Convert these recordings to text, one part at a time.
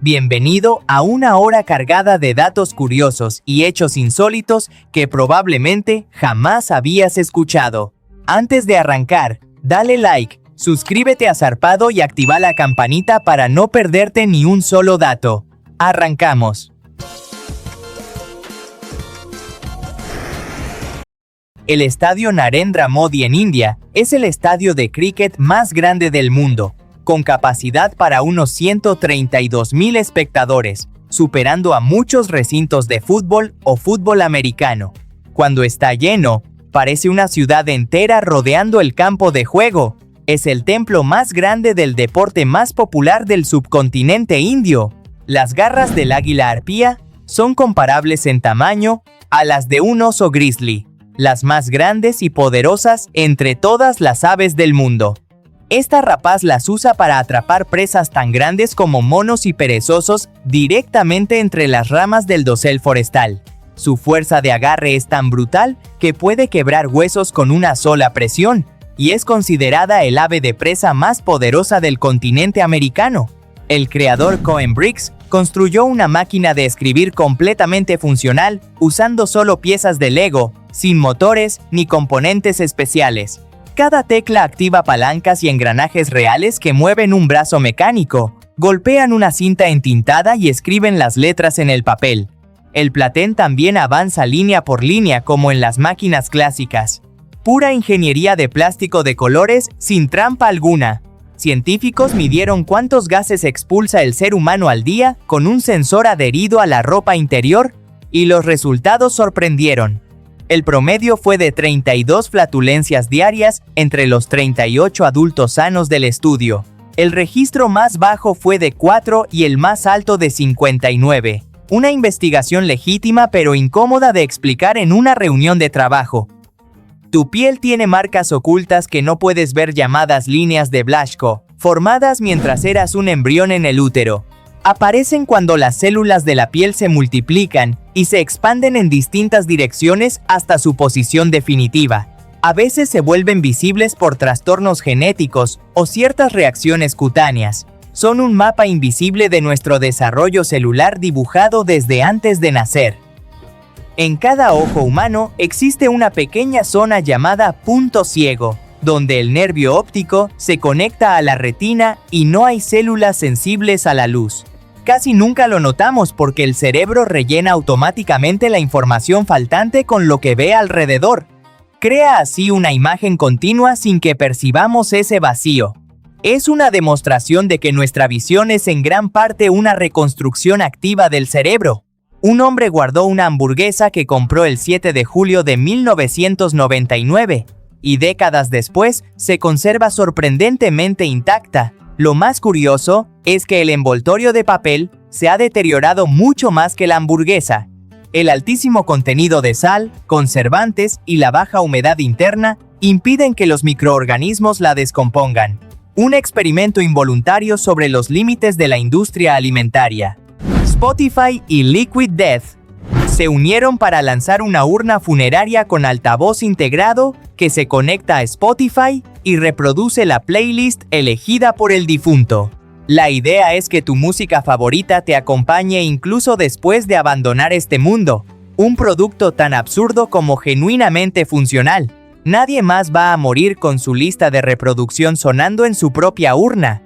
Bienvenido a una hora cargada de datos curiosos y hechos insólitos que probablemente jamás habías escuchado. Antes de arrancar, dale like, suscríbete a Zarpado y activa la campanita para no perderte ni un solo dato. Arrancamos. El estadio Narendra Modi en India es el estadio de cricket más grande del mundo, con capacidad para unos 132,000 espectadores, superando a muchos recintos de fútbol o fútbol americano. Cuando está lleno, parece una ciudad entera rodeando el campo de juego. Es el templo más grande del deporte más popular del subcontinente indio. Las garras del águila arpía son comparables en tamaño a las de un oso grizzly, las más grandes y poderosas entre todas las aves del mundo. Esta rapaz las usa para atrapar presas tan grandes como monos y perezosos directamente entre las ramas del dosel forestal. Su fuerza de agarre es tan brutal que puede quebrar huesos con una sola presión, y es considerada el ave de presa más poderosa del continente americano. El creador Cohen Briggs construyó una máquina de escribir completamente funcional usando solo piezas de Lego, sin motores ni componentes especiales. Cada tecla activa palancas y engranajes reales que mueven un brazo mecánico, golpean una cinta entintada y escriben las letras en el papel. El platén también avanza línea por línea como en las máquinas clásicas. Pura ingeniería de plástico de colores sin trampa alguna. Científicos midieron cuántos gases expulsa el ser humano al día con un sensor adherido a la ropa interior, y los resultados sorprendieron. El promedio fue de 32 flatulencias diarias entre los 38 adultos sanos del estudio. El registro más bajo fue de 4 y el más alto de 59. Una investigación legítima pero incómoda de explicar en una reunión de trabajo. Tu piel tiene marcas ocultas que no puedes ver llamadas líneas de Blaschko, formadas mientras eras un embrión en el útero. Aparecen cuando las células de la piel se multiplican y se expanden en distintas direcciones hasta su posición definitiva. A veces se vuelven visibles por trastornos genéticos o ciertas reacciones cutáneas. Son un mapa invisible de nuestro desarrollo celular dibujado desde antes de nacer. En cada ojo humano existe una pequeña zona llamada punto ciego, donde el nervio óptico se conecta a la retina y no hay células sensibles a la luz. Casi nunca lo notamos porque el cerebro rellena automáticamente la información faltante con lo que ve alrededor. Crea así una imagen continua sin que percibamos ese vacío. Es una demostración de que nuestra visión es en gran parte una reconstrucción activa del cerebro. Un hombre guardó una hamburguesa que compró el 7 de julio de 1999, y décadas después se conserva sorprendentemente intacta. Lo más curioso es que el envoltorio de papel se ha deteriorado mucho más que la hamburguesa. El altísimo contenido de sal, conservantes y la baja humedad interna impiden que los microorganismos la descompongan. Un experimento involuntario sobre los límites de la industria alimentaria. Spotify y Liquid Death se unieron para lanzar una urna funeraria con altavoz integrado que se conecta a Spotify y reproduce la playlist elegida por el difunto. La idea es que tu música favorita te acompañe incluso después de abandonar este mundo. Un producto tan absurdo como genuinamente funcional. Nadie más va a morir con su lista de reproducción sonando en su propia urna.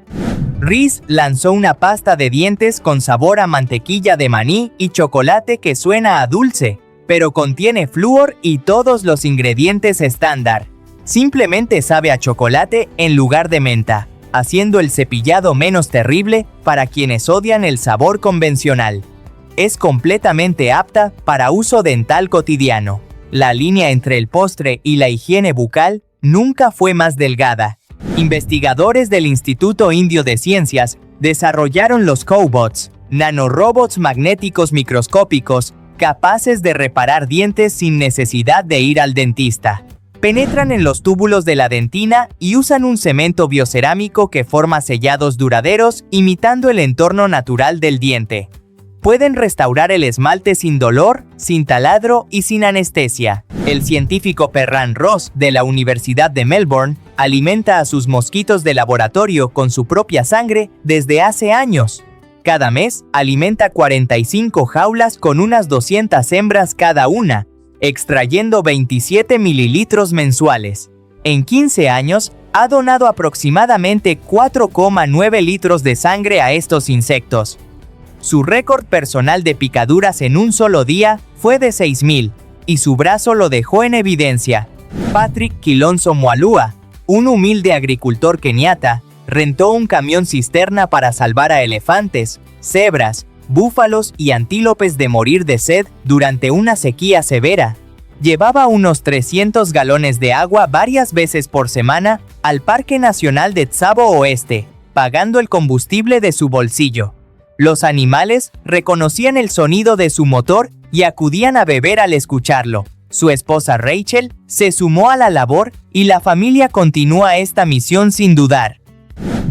Reese lanzó una pasta de dientes con sabor a mantequilla de maní y chocolate que suena a dulce, pero contiene flúor y todos los ingredientes estándar. Simplemente sabe a chocolate en lugar de menta, haciendo el cepillado menos terrible para quienes odian el sabor convencional. Es completamente apta para uso dental cotidiano. La línea entre el postre y la higiene bucal nunca fue más delgada. Investigadores del Instituto Indio de Ciencias desarrollaron los cobots, nanorobots magnéticos microscópicos capaces de reparar dientes sin necesidad de ir al dentista. Penetran en los túbulos de la dentina y usan un cemento biocerámico que forma sellados duraderos imitando el entorno natural del diente. Pueden restaurar el esmalte sin dolor, sin taladro y sin anestesia. El científico Perran Ross de la Universidad de Melbourne alimenta a sus mosquitos de laboratorio con su propia sangre desde hace años. Cada mes, alimenta 45 jaulas con unas 200 hembras cada una, extrayendo 27 mililitros mensuales. En 15 años, ha donado aproximadamente 4,9 litros de sangre a estos insectos. Su récord personal de picaduras en un solo día fue de 6,000, y su brazo lo dejó en evidencia. Patrick Kilonzo Mwalua, un humilde agricultor keniata, rentó un camión cisterna para salvar a elefantes, cebras, búfalos y antílopes de morir de sed durante una sequía severa. Llevaba unos 300 galones de agua varias veces por semana al Parque Nacional de Tsavo Oeste, pagando el combustible de su bolsillo. Los animales reconocían el sonido de su motor y acudían a beber al escucharlo. Su esposa Rachel se sumó a la labor y la familia continúa esta misión sin dudar.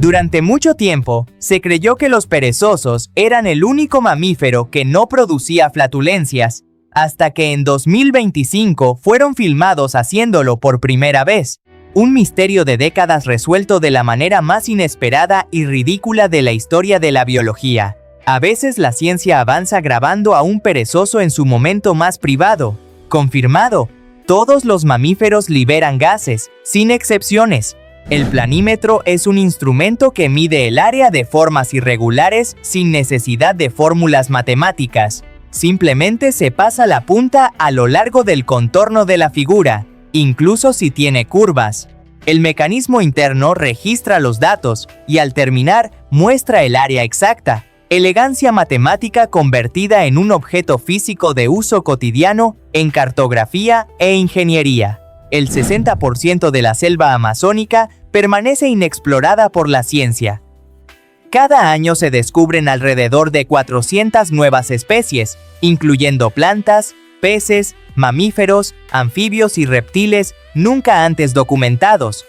Durante mucho tiempo, se creyó que los perezosos eran el único mamífero que no producía flatulencias, hasta que en 2025 fueron filmados haciéndolo por primera vez. Un misterio de décadas resuelto de la manera más inesperada y ridícula de la historia de la biología. A veces la ciencia avanza grabando a un perezoso en su momento más privado. Confirmado, todos los mamíferos liberan gases, sin excepciones. El planímetro es un instrumento que mide el área de formas irregulares sin necesidad de fórmulas matemáticas. Simplemente se pasa la punta a lo largo del contorno de la figura, incluso si tiene curvas. El mecanismo interno registra los datos y al terminar muestra el área exacta. Elegancia matemática convertida en un objeto físico de uso cotidiano en cartografía e ingeniería. El 60% de la selva amazónica permanece inexplorada por la ciencia. Cada año se descubren alrededor de 400 nuevas especies, incluyendo plantas, peces, mamíferos, anfibios y reptiles nunca antes documentados.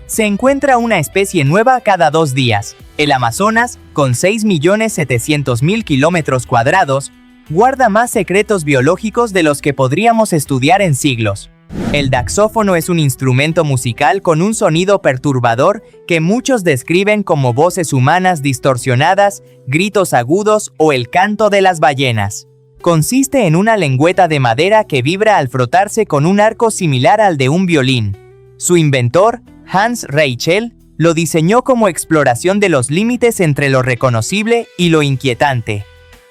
Se encuentra una especie nueva cada 2 días. El Amazonas, con 6.700.000 kilómetros cuadrados, guarda más secretos biológicos de los que podríamos estudiar en siglos. El daxófono es un instrumento musical con un sonido perturbador que muchos describen como voces humanas distorsionadas, gritos agudos o el canto de las ballenas. Consiste en una lengüeta de madera que vibra al frotarse con un arco similar al de un violín. Su inventor, Hans Rachel, lo diseñó como exploración de los límites entre lo reconocible y lo inquietante.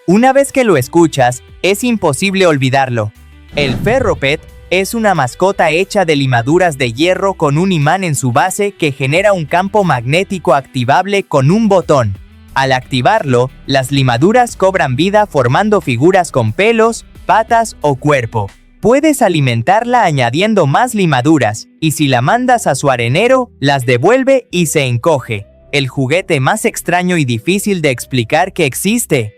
Una vez que lo escuchas, es imposible olvidarlo. El ferropet es una mascota hecha de limaduras de hierro con un imán en su base que genera un campo magnético activable con un botón. Al activarlo, las limaduras cobran vida formando figuras con pelos, patas o cuerpo. Puedes alimentarla añadiendo más limaduras, y si la mandas a su arenero, las devuelve y se encoge. El juguete más extraño y difícil de explicar que existe.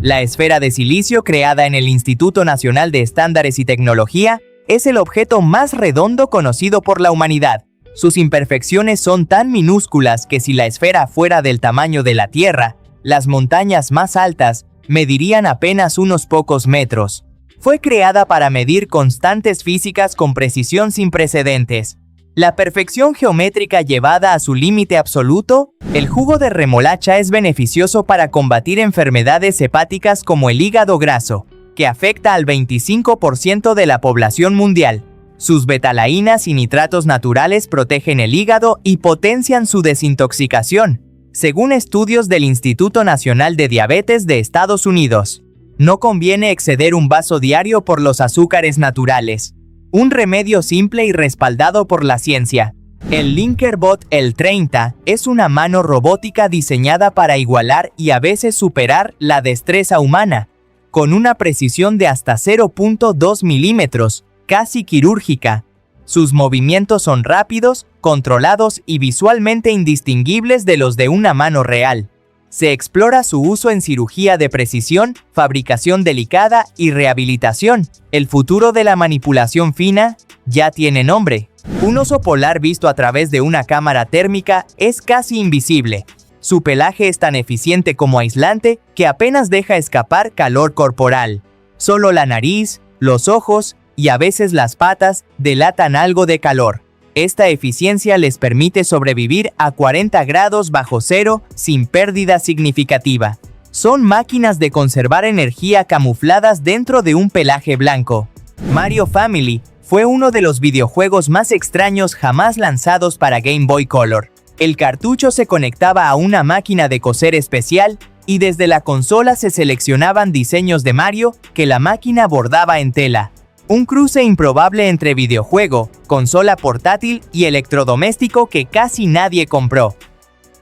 La esfera de silicio creada en el Instituto Nacional de Estándares y Tecnología es el objeto más redondo conocido por la humanidad. Sus imperfecciones son tan minúsculas que si la esfera fuera del tamaño de la Tierra, las montañas más altas medirían apenas unos pocos metros. Fue creada para medir constantes físicas con precisión sin precedentes. La perfección geométrica llevada a su límite absoluto, el jugo de remolacha es beneficioso para combatir enfermedades hepáticas como el hígado graso, que afecta al 25% de la población mundial. Sus betalaínas y nitratos naturales protegen el hígado y potencian su desintoxicación, según estudios del Instituto Nacional de Diabetes de Estados Unidos. No conviene exceder un vaso diario por los azúcares naturales. Un remedio simple y respaldado por la ciencia. El Linkerbot L30 es una mano robótica diseñada para igualar y a veces superar la destreza humana, con una precisión de hasta 0.2 milímetros, casi quirúrgica. Sus movimientos son rápidos, controlados y visualmente indistinguibles de los de una mano real. Se explora su uso en cirugía de precisión, fabricación delicada y rehabilitación. El futuro de la manipulación fina ya tiene nombre. Un oso polar visto a través de una cámara térmica es casi invisible. Su pelaje es tan eficiente como aislante que apenas deja escapar calor corporal. Solo la nariz, los ojos y a veces las patas delatan algo de calor. Esta eficiencia les permite sobrevivir a 40 grados bajo cero sin pérdida significativa. Son máquinas de conservar energía camufladas dentro de un pelaje blanco. Mario Family fue uno de los videojuegos más extraños jamás lanzados para Game Boy Color. El cartucho se conectaba a una máquina de coser especial y desde la consola se seleccionaban diseños de Mario que la máquina bordaba en tela. Un cruce improbable entre videojuego, consola portátil y electrodoméstico que casi nadie compró.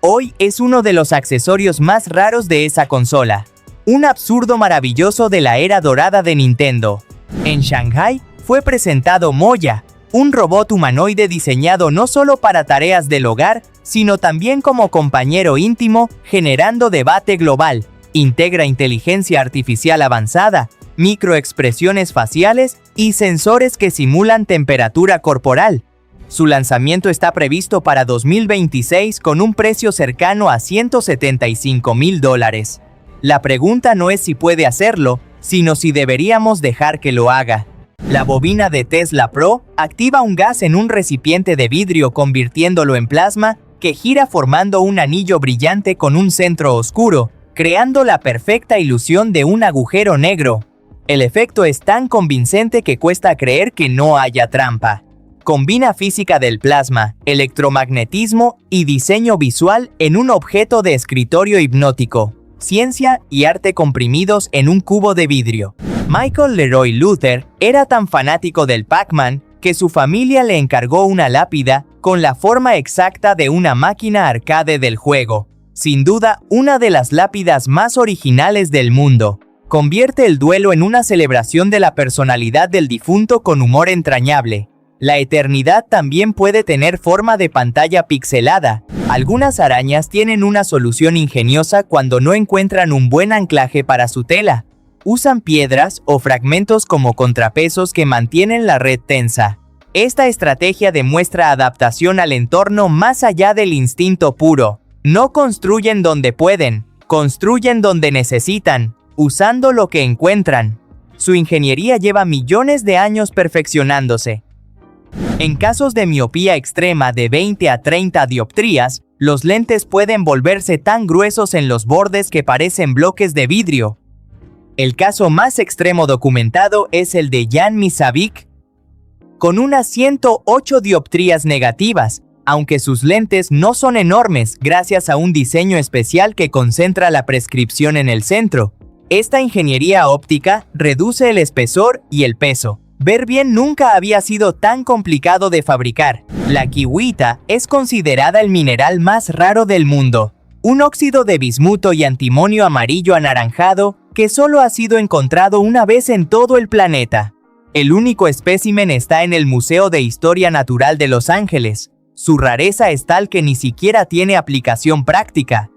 Hoy es uno de los accesorios más raros de esa consola. Un absurdo maravilloso de la era dorada de Nintendo. En Shanghai fue presentado Moya, un robot humanoide diseñado no solo para tareas del hogar, sino también como compañero íntimo, generando debate global. Integra inteligencia artificial avanzada, microexpresiones faciales y sensores que simulan temperatura corporal. Su lanzamiento está previsto para 2026 con un precio cercano a $175,000. La pregunta no es si puede hacerlo, sino si deberíamos dejar que lo haga. La bobina de Tesla Pro activa un gas en un recipiente de vidrio convirtiéndolo en plasma que gira formando un anillo brillante con un centro oscuro, creando la perfecta ilusión de un agujero negro. El efecto es tan convincente que cuesta creer que no haya trampa. Combina física del plasma, electromagnetismo y diseño visual en un objeto de escritorio hipnótico. Ciencia y arte comprimidos en un cubo de vidrio. Michael Leroy Luther era tan fanático del Pac-Man que su familia le encargó una lápida con la forma exacta de una máquina arcade del juego. Sin duda, una de las lápidas más originales del mundo. Convierte el duelo en una celebración de la personalidad del difunto con humor entrañable. La eternidad también puede tener forma de pantalla pixelada. Algunas arañas tienen una solución ingeniosa cuando no encuentran un buen anclaje para su tela. Usan piedras o fragmentos como contrapesos que mantienen la red tensa. Esta estrategia demuestra adaptación al entorno más allá del instinto puro. No construyen donde pueden, construyen donde necesitan, usando lo que encuentran. Su ingeniería lleva millones de años perfeccionándose. En casos de miopía extrema de 20 a 30 dioptrías, los lentes pueden volverse tan gruesos en los bordes que parecen bloques de vidrio. El caso más extremo documentado es el de Jan Misavik, con unas 108 dioptrías negativas, aunque sus lentes no son enormes gracias a un diseño especial que concentra la prescripción en el centro. Esta ingeniería óptica reduce el espesor y el peso. Ver bien nunca había sido tan complicado de fabricar. La kiwita es considerada el mineral más raro del mundo. Un óxido de bismuto y antimonio amarillo anaranjado que solo ha sido encontrado una vez en todo el planeta. El único espécimen está en el Museo de Historia Natural de Los Ángeles. Su rareza es tal que ni siquiera tiene aplicación práctica.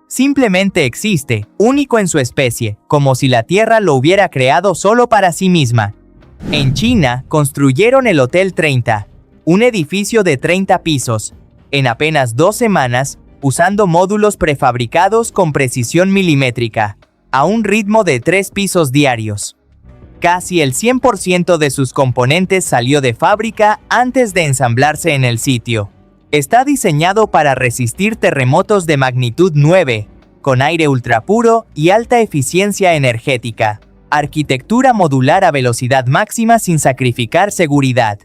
Simplemente existe, único en su especie, como si la Tierra lo hubiera creado solo para sí misma. En China, construyeron el Hotel 30, un edificio de 30 pisos, en apenas 2 semanas, usando módulos prefabricados con precisión milimétrica, a un ritmo de 3 pisos diarios. Casi el 100% de sus componentes salió de fábrica antes de ensamblarse en el sitio. Está diseñado para resistir terremotos de magnitud 9, con aire ultrapuro y alta eficiencia energética. Arquitectura modular a velocidad máxima sin sacrificar seguridad.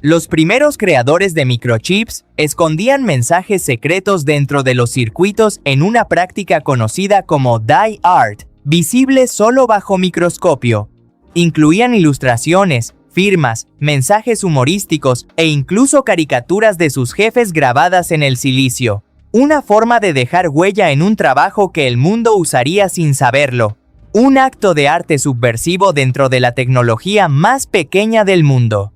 Los primeros creadores de microchips escondían mensajes secretos dentro de los circuitos en una práctica conocida como die art, visible solo bajo microscopio. Incluían ilustraciones, firmas, mensajes humorísticos e incluso caricaturas de sus jefes grabadas en el silicio. Una forma de dejar huella en un trabajo que el mundo usaría sin saberlo. Un acto de arte subversivo dentro de la tecnología más pequeña del mundo.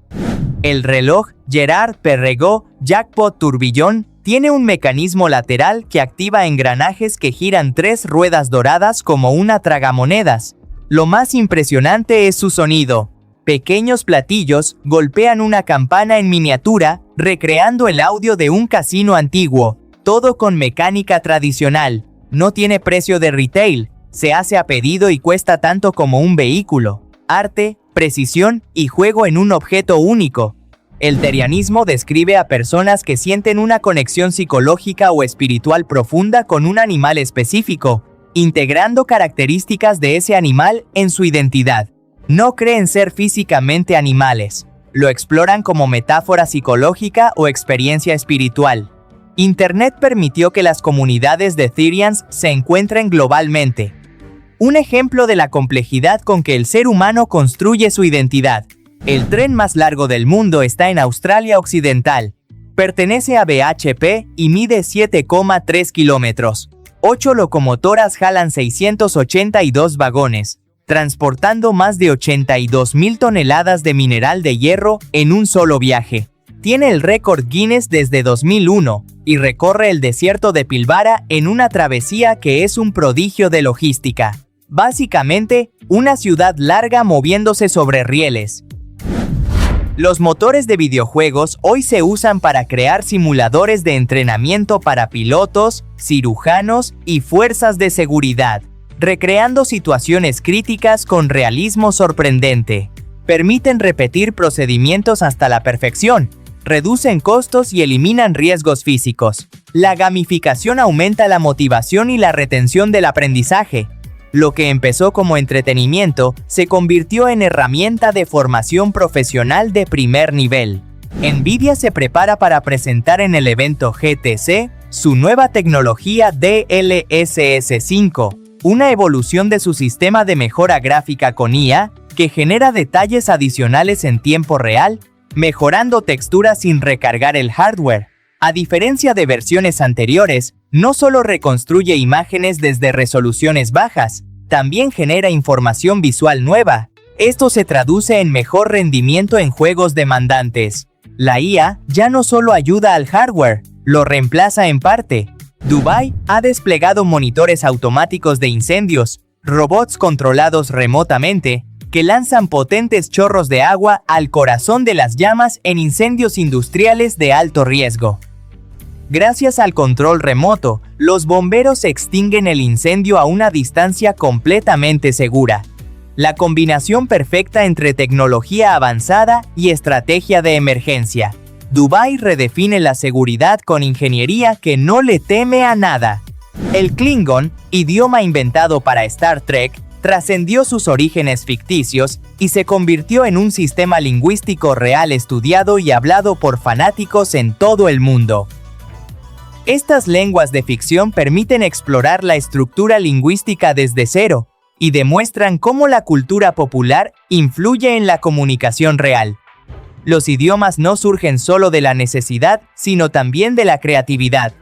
El reloj Gerard Perregaux Jackpot Tourbillon tiene un mecanismo lateral que activa engranajes que giran 3 ruedas doradas como una tragamonedas. Lo más impresionante es su sonido. Pequeños platillos golpean una campana en miniatura, recreando el audio de un casino antiguo. Todo con mecánica tradicional. No tiene precio de retail. Se hace a pedido y cuesta tanto como un vehículo. Arte, precisión y juego en un objeto único. El terianismo describe a personas que sienten una conexión psicológica o espiritual profunda con un animal específico, integrando características de ese animal en su identidad. No creen ser físicamente animales. Lo exploran como metáfora psicológica o experiencia espiritual. Internet permitió que las comunidades de Therians se encuentren globalmente. Un ejemplo de la complejidad con que el ser humano construye su identidad. El tren más largo del mundo está en Australia Occidental. Pertenece a BHP y mide 7,3 kilómetros. 8 locomotoras jalan 682 vagones, transportando más de 82,000 toneladas de mineral de hierro en un solo viaje. Tiene el récord Guinness desde 2001 y recorre el desierto de Pilbara en una travesía que es un prodigio de logística. Básicamente, una ciudad larga moviéndose sobre rieles. Los motores de videojuegos hoy se usan para crear simuladores de entrenamiento para pilotos, cirujanos y fuerzas de seguridad, recreando situaciones críticas con realismo sorprendente. Permiten repetir procedimientos hasta la perfección, reducen costos y eliminan riesgos físicos. La gamificación aumenta la motivación y la retención del aprendizaje. Lo que empezó como entretenimiento se convirtió en herramienta de formación profesional de primer nivel. Nvidia se prepara para presentar en el evento GTC su nueva tecnología DLSS 5, una evolución de su sistema de mejora gráfica con IA que genera detalles adicionales en tiempo real, mejorando texturas sin recargar el hardware. A diferencia de versiones anteriores, no solo reconstruye imágenes desde resoluciones bajas, también genera información visual nueva. Esto se traduce en mejor rendimiento en juegos demandantes. La IA ya no solo ayuda al hardware, lo reemplaza en parte. Dubái ha desplegado monitores automáticos de incendios, robots controlados remotamente, que lanzan potentes chorros de agua al corazón de las llamas en incendios industriales de alto riesgo. Gracias al control remoto, los bomberos extinguen el incendio a una distancia completamente segura. La combinación perfecta entre tecnología avanzada y estrategia de emergencia. Dubái redefine la seguridad con ingeniería que no le teme a nada. El Klingon, idioma inventado para Star Trek, trascendió sus orígenes ficticios y se convirtió en un sistema lingüístico real estudiado y hablado por fanáticos en todo el mundo. Estas lenguas de ficción permiten explorar la estructura lingüística desde cero y demuestran cómo la cultura popular influye en la comunicación real. Los idiomas no surgen solo de la necesidad, sino también de la creatividad.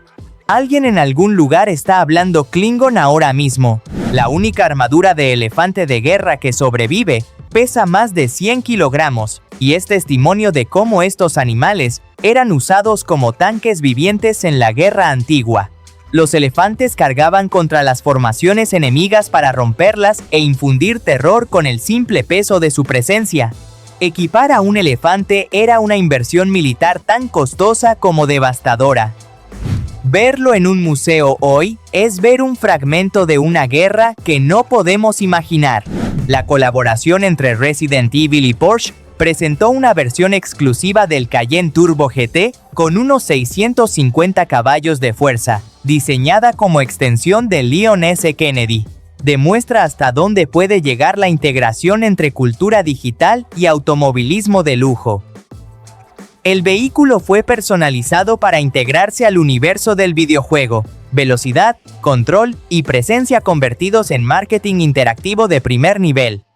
Alguien en algún lugar está hablando Klingon ahora mismo. La única armadura de elefante de guerra que sobrevive pesa más de 100 kilogramos, y es testimonio de cómo estos animales eran usados como tanques vivientes en la guerra antigua. Los elefantes cargaban contra las formaciones enemigas para romperlas e infundir terror con el simple peso de su presencia. Equipar a un elefante era una inversión militar tan costosa como devastadora. Verlo en un museo hoy es ver un fragmento de una guerra que no podemos imaginar. La colaboración entre Resident Evil y Porsche presentó una versión exclusiva del Cayenne Turbo GT con unos 650 caballos de fuerza, diseñada como extensión del Leon S. Kennedy. Demuestra hasta dónde puede llegar la integración entre cultura digital y automovilismo de lujo. El vehículo fue personalizado para integrarse al universo del videojuego. Velocidad, control y presencia convertidos en marketing interactivo de primer nivel.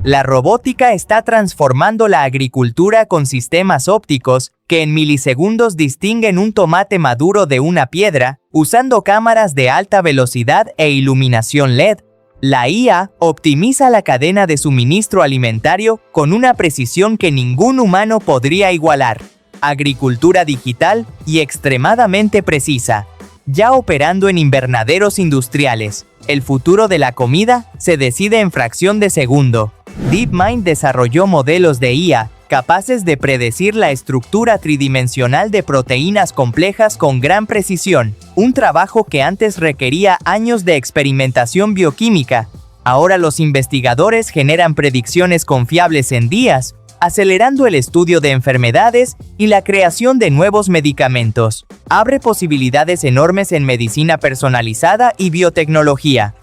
La robótica está transformando la agricultura con sistemas ópticos que en milisegundos distinguen un tomate maduro de una piedra, usando cámaras de alta velocidad e iluminación LED. La IA optimiza la cadena de suministro alimentario con una precisión que ningún humano podría igualar. Agricultura digital y extremadamente precisa. Ya operando en invernaderos industriales, el futuro de la comida se decide en fracción de segundo. DeepMind desarrolló modelos de IA capaces de predecir la estructura tridimensional de proteínas complejas con gran precisión, un trabajo que antes requería años de experimentación bioquímica. Ahora los investigadores generan predicciones confiables en días, acelerando el estudio de enfermedades y la creación de nuevos medicamentos. Abre posibilidades enormes en medicina personalizada y biotecnología.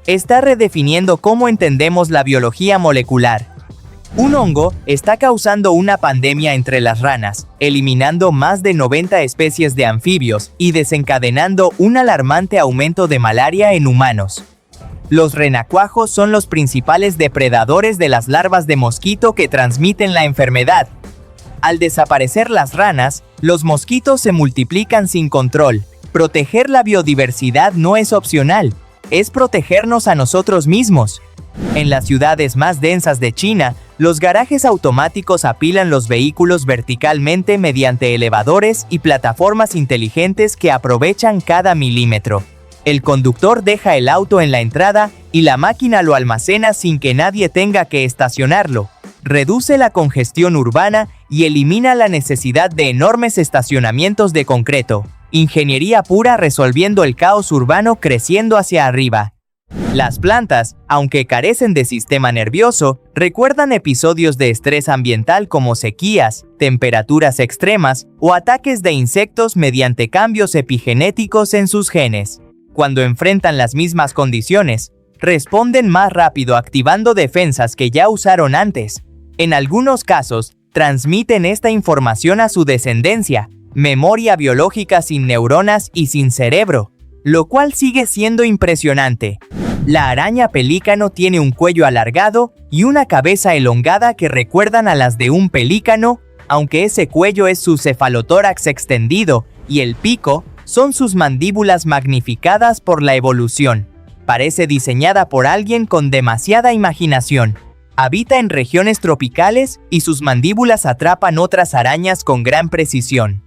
Está redefiniendo cómo entendemos la biología molecular. Un hongo está causando una pandemia entre las ranas, eliminando más de 90 especies de anfibios y desencadenando un alarmante aumento de malaria en humanos. Los renacuajos son los principales depredadores de las larvas de mosquito que transmiten la enfermedad. Al desaparecer las ranas, los mosquitos se multiplican sin control. Proteger la biodiversidad no es opcional, es protegernos a nosotros mismos. En las ciudades más densas de China, los garajes automáticos apilan los vehículos verticalmente mediante elevadores y plataformas inteligentes que aprovechan cada milímetro. El conductor deja el auto en la entrada y la máquina lo almacena sin que nadie tenga que estacionarlo. Reduce la congestión urbana y elimina la necesidad de enormes estacionamientos de concreto. Ingeniería pura resolviendo el caos urbano creciendo hacia arriba. Las plantas, aunque carecen de sistema nervioso, recuerdan episodios de estrés ambiental como sequías, temperaturas extremas o ataques de insectos mediante cambios epigenéticos en sus genes. Cuando enfrentan las mismas condiciones, responden más rápido activando defensas que ya usaron antes. En algunos casos, transmiten esta información a su descendencia, memoria biológica sin neuronas y sin cerebro, lo cual sigue siendo impresionante. La araña pelícano tiene un cuello alargado y una cabeza elongada que recuerdan a las de un pelícano, aunque ese cuello es su cefalotórax extendido y el pico son sus mandíbulas magnificadas por la evolución. Parece diseñada por alguien con demasiada imaginación. Habita en regiones tropicales y sus mandíbulas atrapan otras arañas con gran precisión.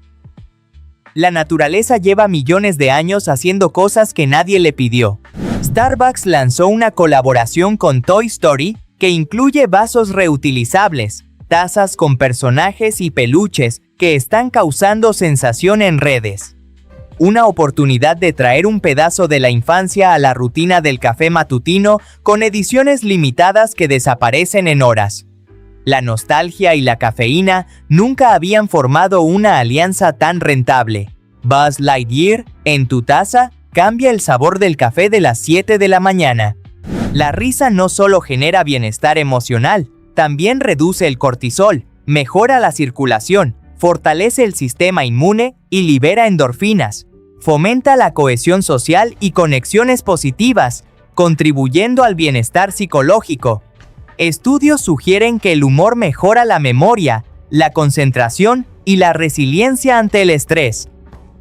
La naturaleza lleva millones de años haciendo cosas que nadie le pidió. Starbucks lanzó una colaboración con Toy Story que incluye vasos reutilizables, tazas con personajes y peluches que están causando sensación en redes. Una oportunidad de traer un pedazo de la infancia a la rutina del café matutino con ediciones limitadas que desaparecen en horas. La nostalgia y la cafeína nunca habían formado una alianza tan rentable. Buzz Lightyear, en tu taza, cambia el sabor del café de las 7 de la mañana. La risa no solo genera bienestar emocional, también reduce el cortisol, mejora la circulación, fortalece el sistema inmune y libera endorfinas. Fomenta la cohesión social y conexiones positivas, contribuyendo al bienestar psicológico. Estudios sugieren que el humor mejora la memoria, la concentración y la resiliencia ante el estrés.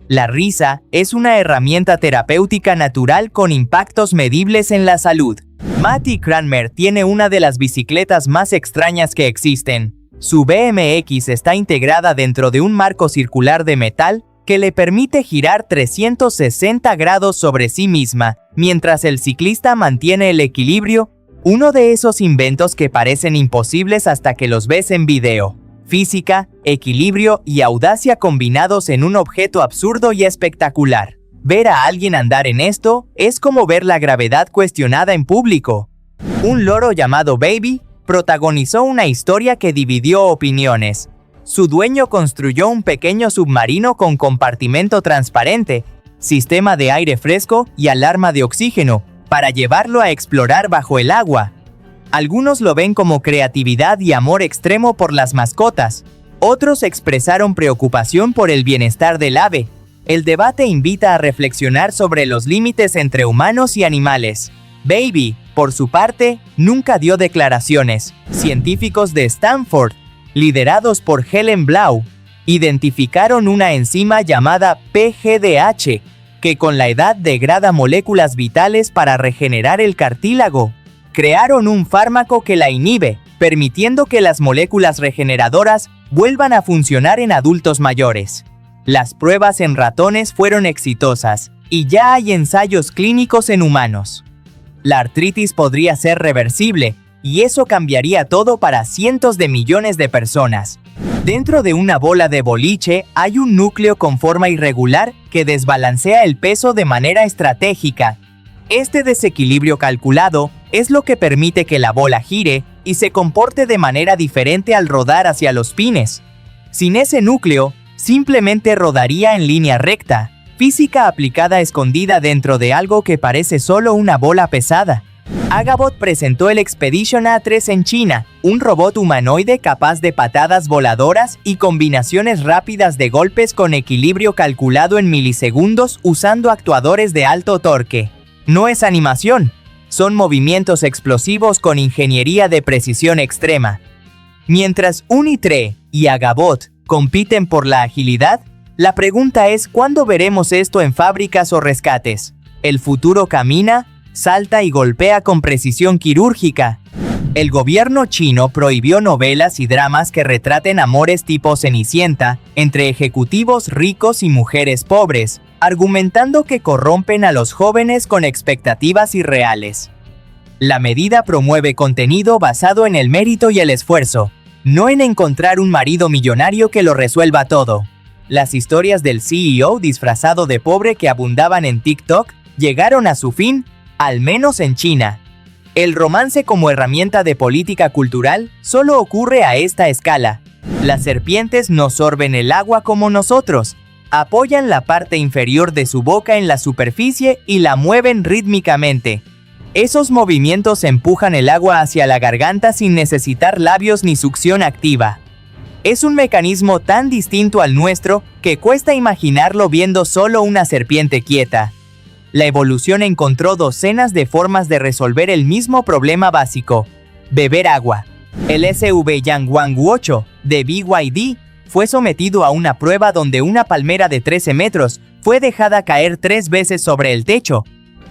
La risa es una herramienta terapéutica natural con impactos medibles en la salud. Matty Cranmer tiene una de las bicicletas más extrañas que existen. Su BMX está integrada dentro de un marco circular de metal que le permite girar 360 grados sobre sí misma, mientras el ciclista mantiene el equilibrio. Uno de esos inventos que parecen imposibles hasta que los ves en video. Física, equilibrio y audacia combinados en un objeto absurdo y espectacular. Ver a alguien andar en esto es como ver la gravedad cuestionada en público. Un loro llamado Baby protagonizó una historia que dividió opiniones. Su dueño construyó un pequeño submarino con compartimento transparente, sistema de aire fresco y alarma de oxígeno, para llevarlo a explorar bajo el agua. Algunos lo ven como creatividad y amor extremo por las mascotas. Otros expresaron preocupación por el bienestar del ave. El debate invita a reflexionar sobre los límites entre humanos y animales. Baby, por su parte, nunca dio declaraciones. Científicos de Stanford, liderados por Helen Blau, identificaron una enzima llamada PGDH, que con la edad degrada moléculas vitales para regenerar el cartílago. Crearon un fármaco que la inhibe, permitiendo que las moléculas regeneradoras vuelvan a funcionar en adultos mayores. Las pruebas en ratones fueron exitosas, y ya hay ensayos clínicos en humanos. La artritis podría ser reversible, y eso cambiaría todo para cientos de millones de personas. Dentro de una bola de boliche hay un núcleo con forma irregular que desbalancea el peso de manera estratégica. Este desequilibrio calculado es lo que permite que la bola gire y se comporte de manera diferente al rodar hacia los pines. Sin ese núcleo, simplemente rodaría en línea recta, física aplicada escondida dentro de algo que parece solo una bola pesada. Agabot presentó el Expedition A3 en China, un robot humanoide capaz de patadas voladoras y combinaciones rápidas de golpes con equilibrio calculado en milisegundos usando actuadores de alto torque. No es animación, son movimientos explosivos con ingeniería de precisión extrema. Mientras Unitre y Agabot compiten por la agilidad, la pregunta es ¿cuándo veremos esto en fábricas o rescates? El futuro camina, salta y golpea con precisión quirúrgica. El gobierno chino prohibió novelas y dramas que retraten amores tipo Cenicienta entre ejecutivos ricos y mujeres pobres, argumentando que corrompen a los jóvenes con expectativas irreales. La medida promueve contenido basado en el mérito y el esfuerzo, no en encontrar un marido millonario que lo resuelva todo. Las historias del CEO disfrazado de pobre que abundaban en TikTok llegaron a su fin, al menos en China. El romance como herramienta de política cultural solo ocurre a esta escala. Las serpientes no sorben el agua como nosotros. Apoyan la parte inferior de su boca en la superficie y la mueven rítmicamente. Esos movimientos empujan el agua hacia la garganta sin necesitar labios ni succión activa. Es un mecanismo tan distinto al nuestro que cuesta imaginarlo viendo solo una serpiente quieta. La evolución encontró docenas de formas de resolver el mismo problema básico: beber agua. El SV Yangwang 8 de BYD fue sometido a una prueba donde una palmera de 13 metros fue dejada caer 3 veces sobre el techo.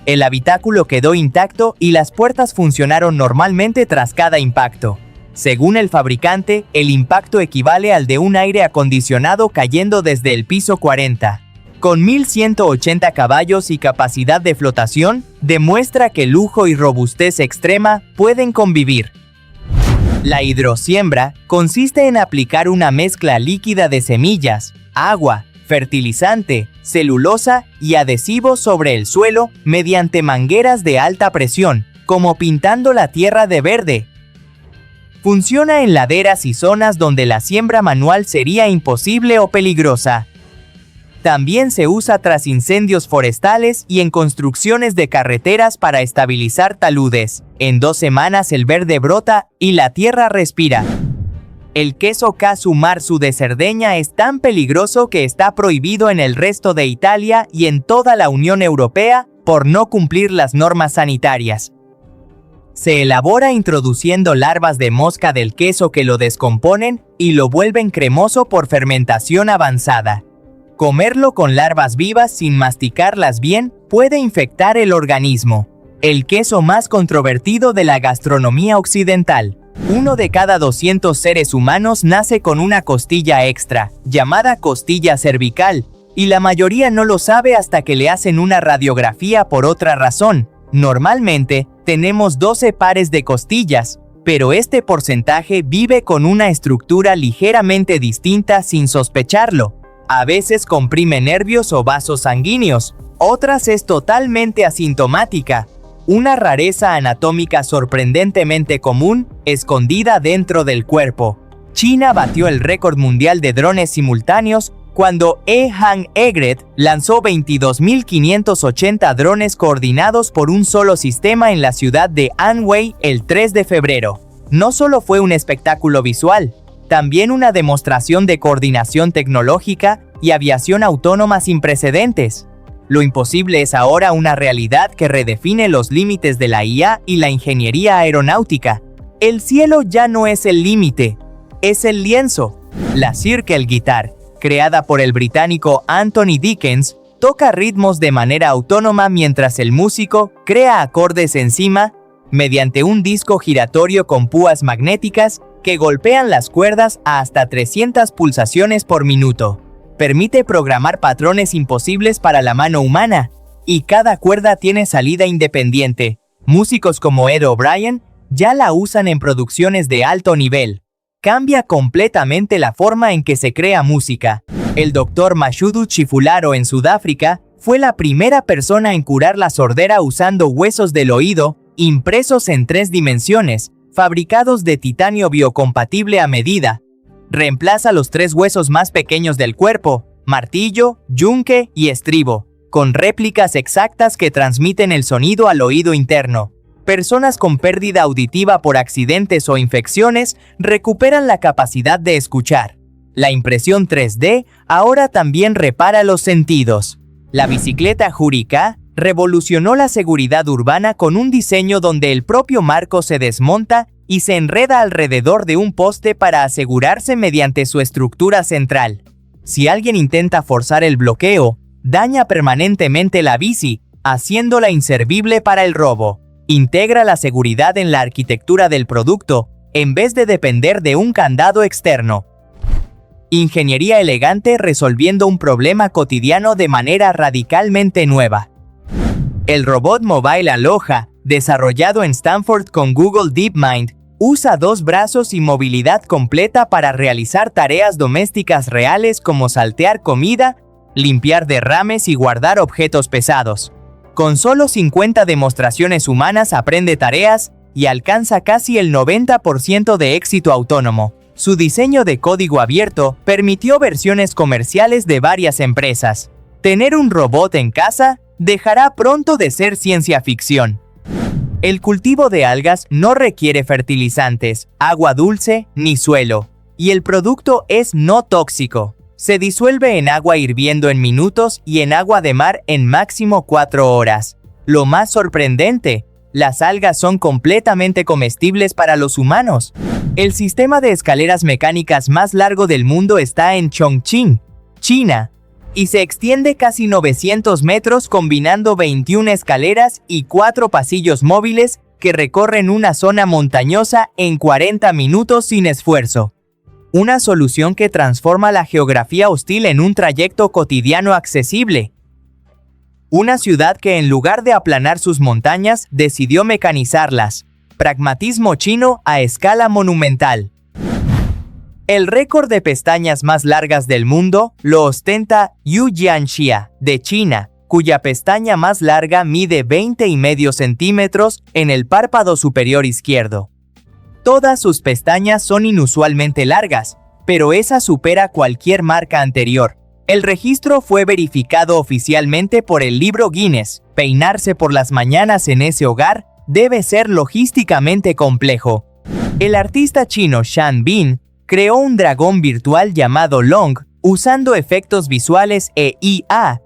El habitáculo quedó intacto y las puertas funcionaron normalmente tras cada impacto. Según el fabricante, el impacto equivale al de un aire acondicionado cayendo desde el piso 40. Con 1180 caballos y capacidad de flotación, demuestra que lujo y robustez extrema pueden convivir. La hidrosiembra consiste en aplicar una mezcla líquida de semillas, agua, fertilizante, celulosa y adhesivo sobre el suelo mediante mangueras de alta presión, como pintando la tierra de verde. Funciona en laderas y zonas donde la siembra manual sería imposible o peligrosa. También se usa tras incendios forestales y en construcciones de carreteras para estabilizar taludes. En 2 semanas el verde brota y la tierra respira. El queso Casu Marzu de Cerdeña es tan peligroso que está prohibido en el resto de Italia y en toda la Unión Europea por no cumplir las normas sanitarias. Se elabora introduciendo larvas de mosca del queso que lo descomponen y lo vuelven cremoso por fermentación avanzada. Comerlo con larvas vivas sin masticarlas bien puede infectar el organismo. El queso más controvertido de la gastronomía occidental. 1 de cada 200 seres humanos nace con una costilla extra, llamada costilla cervical, y la mayoría no lo sabe hasta que le hacen una radiografía por otra razón. Normalmente, tenemos 12 pares de costillas, pero este porcentaje vive con una estructura ligeramente distinta sin sospecharlo. A veces comprime nervios o vasos sanguíneos, otras es totalmente asintomática. Una rareza anatómica sorprendentemente común, escondida dentro del cuerpo. China batió el récord mundial de drones simultáneos cuando Han Egret lanzó 22.580 drones coordinados por un solo sistema en la ciudad de Anhui el 3 de febrero. No solo fue un espectáculo visual, también una demostración de coordinación tecnológica y aviación autónoma sin precedentes. Lo imposible es ahora una realidad que redefine los límites de la IA y la ingeniería aeronáutica. El cielo ya no es el límite, es el lienzo. La Circle Guitar, creada por el británico Anthony Dickens, toca ritmos de manera autónoma mientras el músico crea acordes encima, mediante un disco giratorio con púas magnéticas que golpean las cuerdas a hasta 300 pulsaciones por minuto. Permite programar patrones imposibles para la mano humana, y cada cuerda tiene salida independiente. Músicos como Ed O'Brien ya la usan en producciones de alto nivel. Cambia completamente la forma en que se crea música. El Dr. Mashudu Chifularo en Sudáfrica fue la primera persona en curar la sordera usando huesos del oído impresos en 3 dimensiones, fabricados de titanio biocompatible a medida. Reemplaza los 3 huesos más pequeños del cuerpo, martillo, yunque y estribo, con réplicas exactas que transmiten el sonido al oído interno. Personas con pérdida auditiva por accidentes o infecciones recuperan la capacidad de escuchar. La impresión 3D ahora también repara los sentidos. La bicicleta Hurika revolucionó la seguridad urbana con un diseño donde el propio marco se desmonta y se enreda alrededor de un poste para asegurarse mediante su estructura central. Si alguien intenta forzar el bloqueo, daña permanentemente la bici, haciéndola inservible para el robo. Integra la seguridad en la arquitectura del producto, en vez de depender de un candado externo. Ingeniería elegante resolviendo un problema cotidiano de manera radicalmente nueva. El robot Mobile Aloha, desarrollado en Stanford con Google DeepMind, usa 2 brazos y movilidad completa para realizar tareas domésticas reales como saltear comida, limpiar derrames y guardar objetos pesados. Con solo 50 demostraciones humanas aprende tareas y alcanza casi el 90% de éxito autónomo. Su diseño de código abierto permitió versiones comerciales de varias empresas. Tener un robot en casa dejará pronto de ser ciencia ficción. El cultivo de algas no requiere fertilizantes, agua dulce ni suelo, y el producto es no tóxico. Se disuelve en agua hirviendo en minutos y en agua de mar en máximo 4 horas. Lo más sorprendente, las algas son completamente comestibles para los humanos. El sistema de escaleras mecánicas más largo del mundo está en Chongqing, China, y se extiende casi 900 metros combinando 21 escaleras y 4 pasillos móviles que recorren una zona montañosa en 40 minutos sin esfuerzo. Una solución que transforma la geografía hostil en un trayecto cotidiano accesible. Una ciudad que en lugar de aplanar sus montañas, decidió mecanizarlas. Pragmatismo chino a escala monumental. El récord de pestañas más largas del mundo lo ostenta Yu Jianxia, de China, cuya pestaña más larga mide 20,5 centímetros en el párpado superior izquierdo. Todas sus pestañas son inusualmente largas, pero esa supera cualquier marca anterior. El registro fue verificado oficialmente por el libro Guinness. Peinarse por las mañanas en ese hogar debe ser logísticamente complejo. El artista chino Shan Bin creó un dragón virtual llamado Long, usando efectos visuales e IA,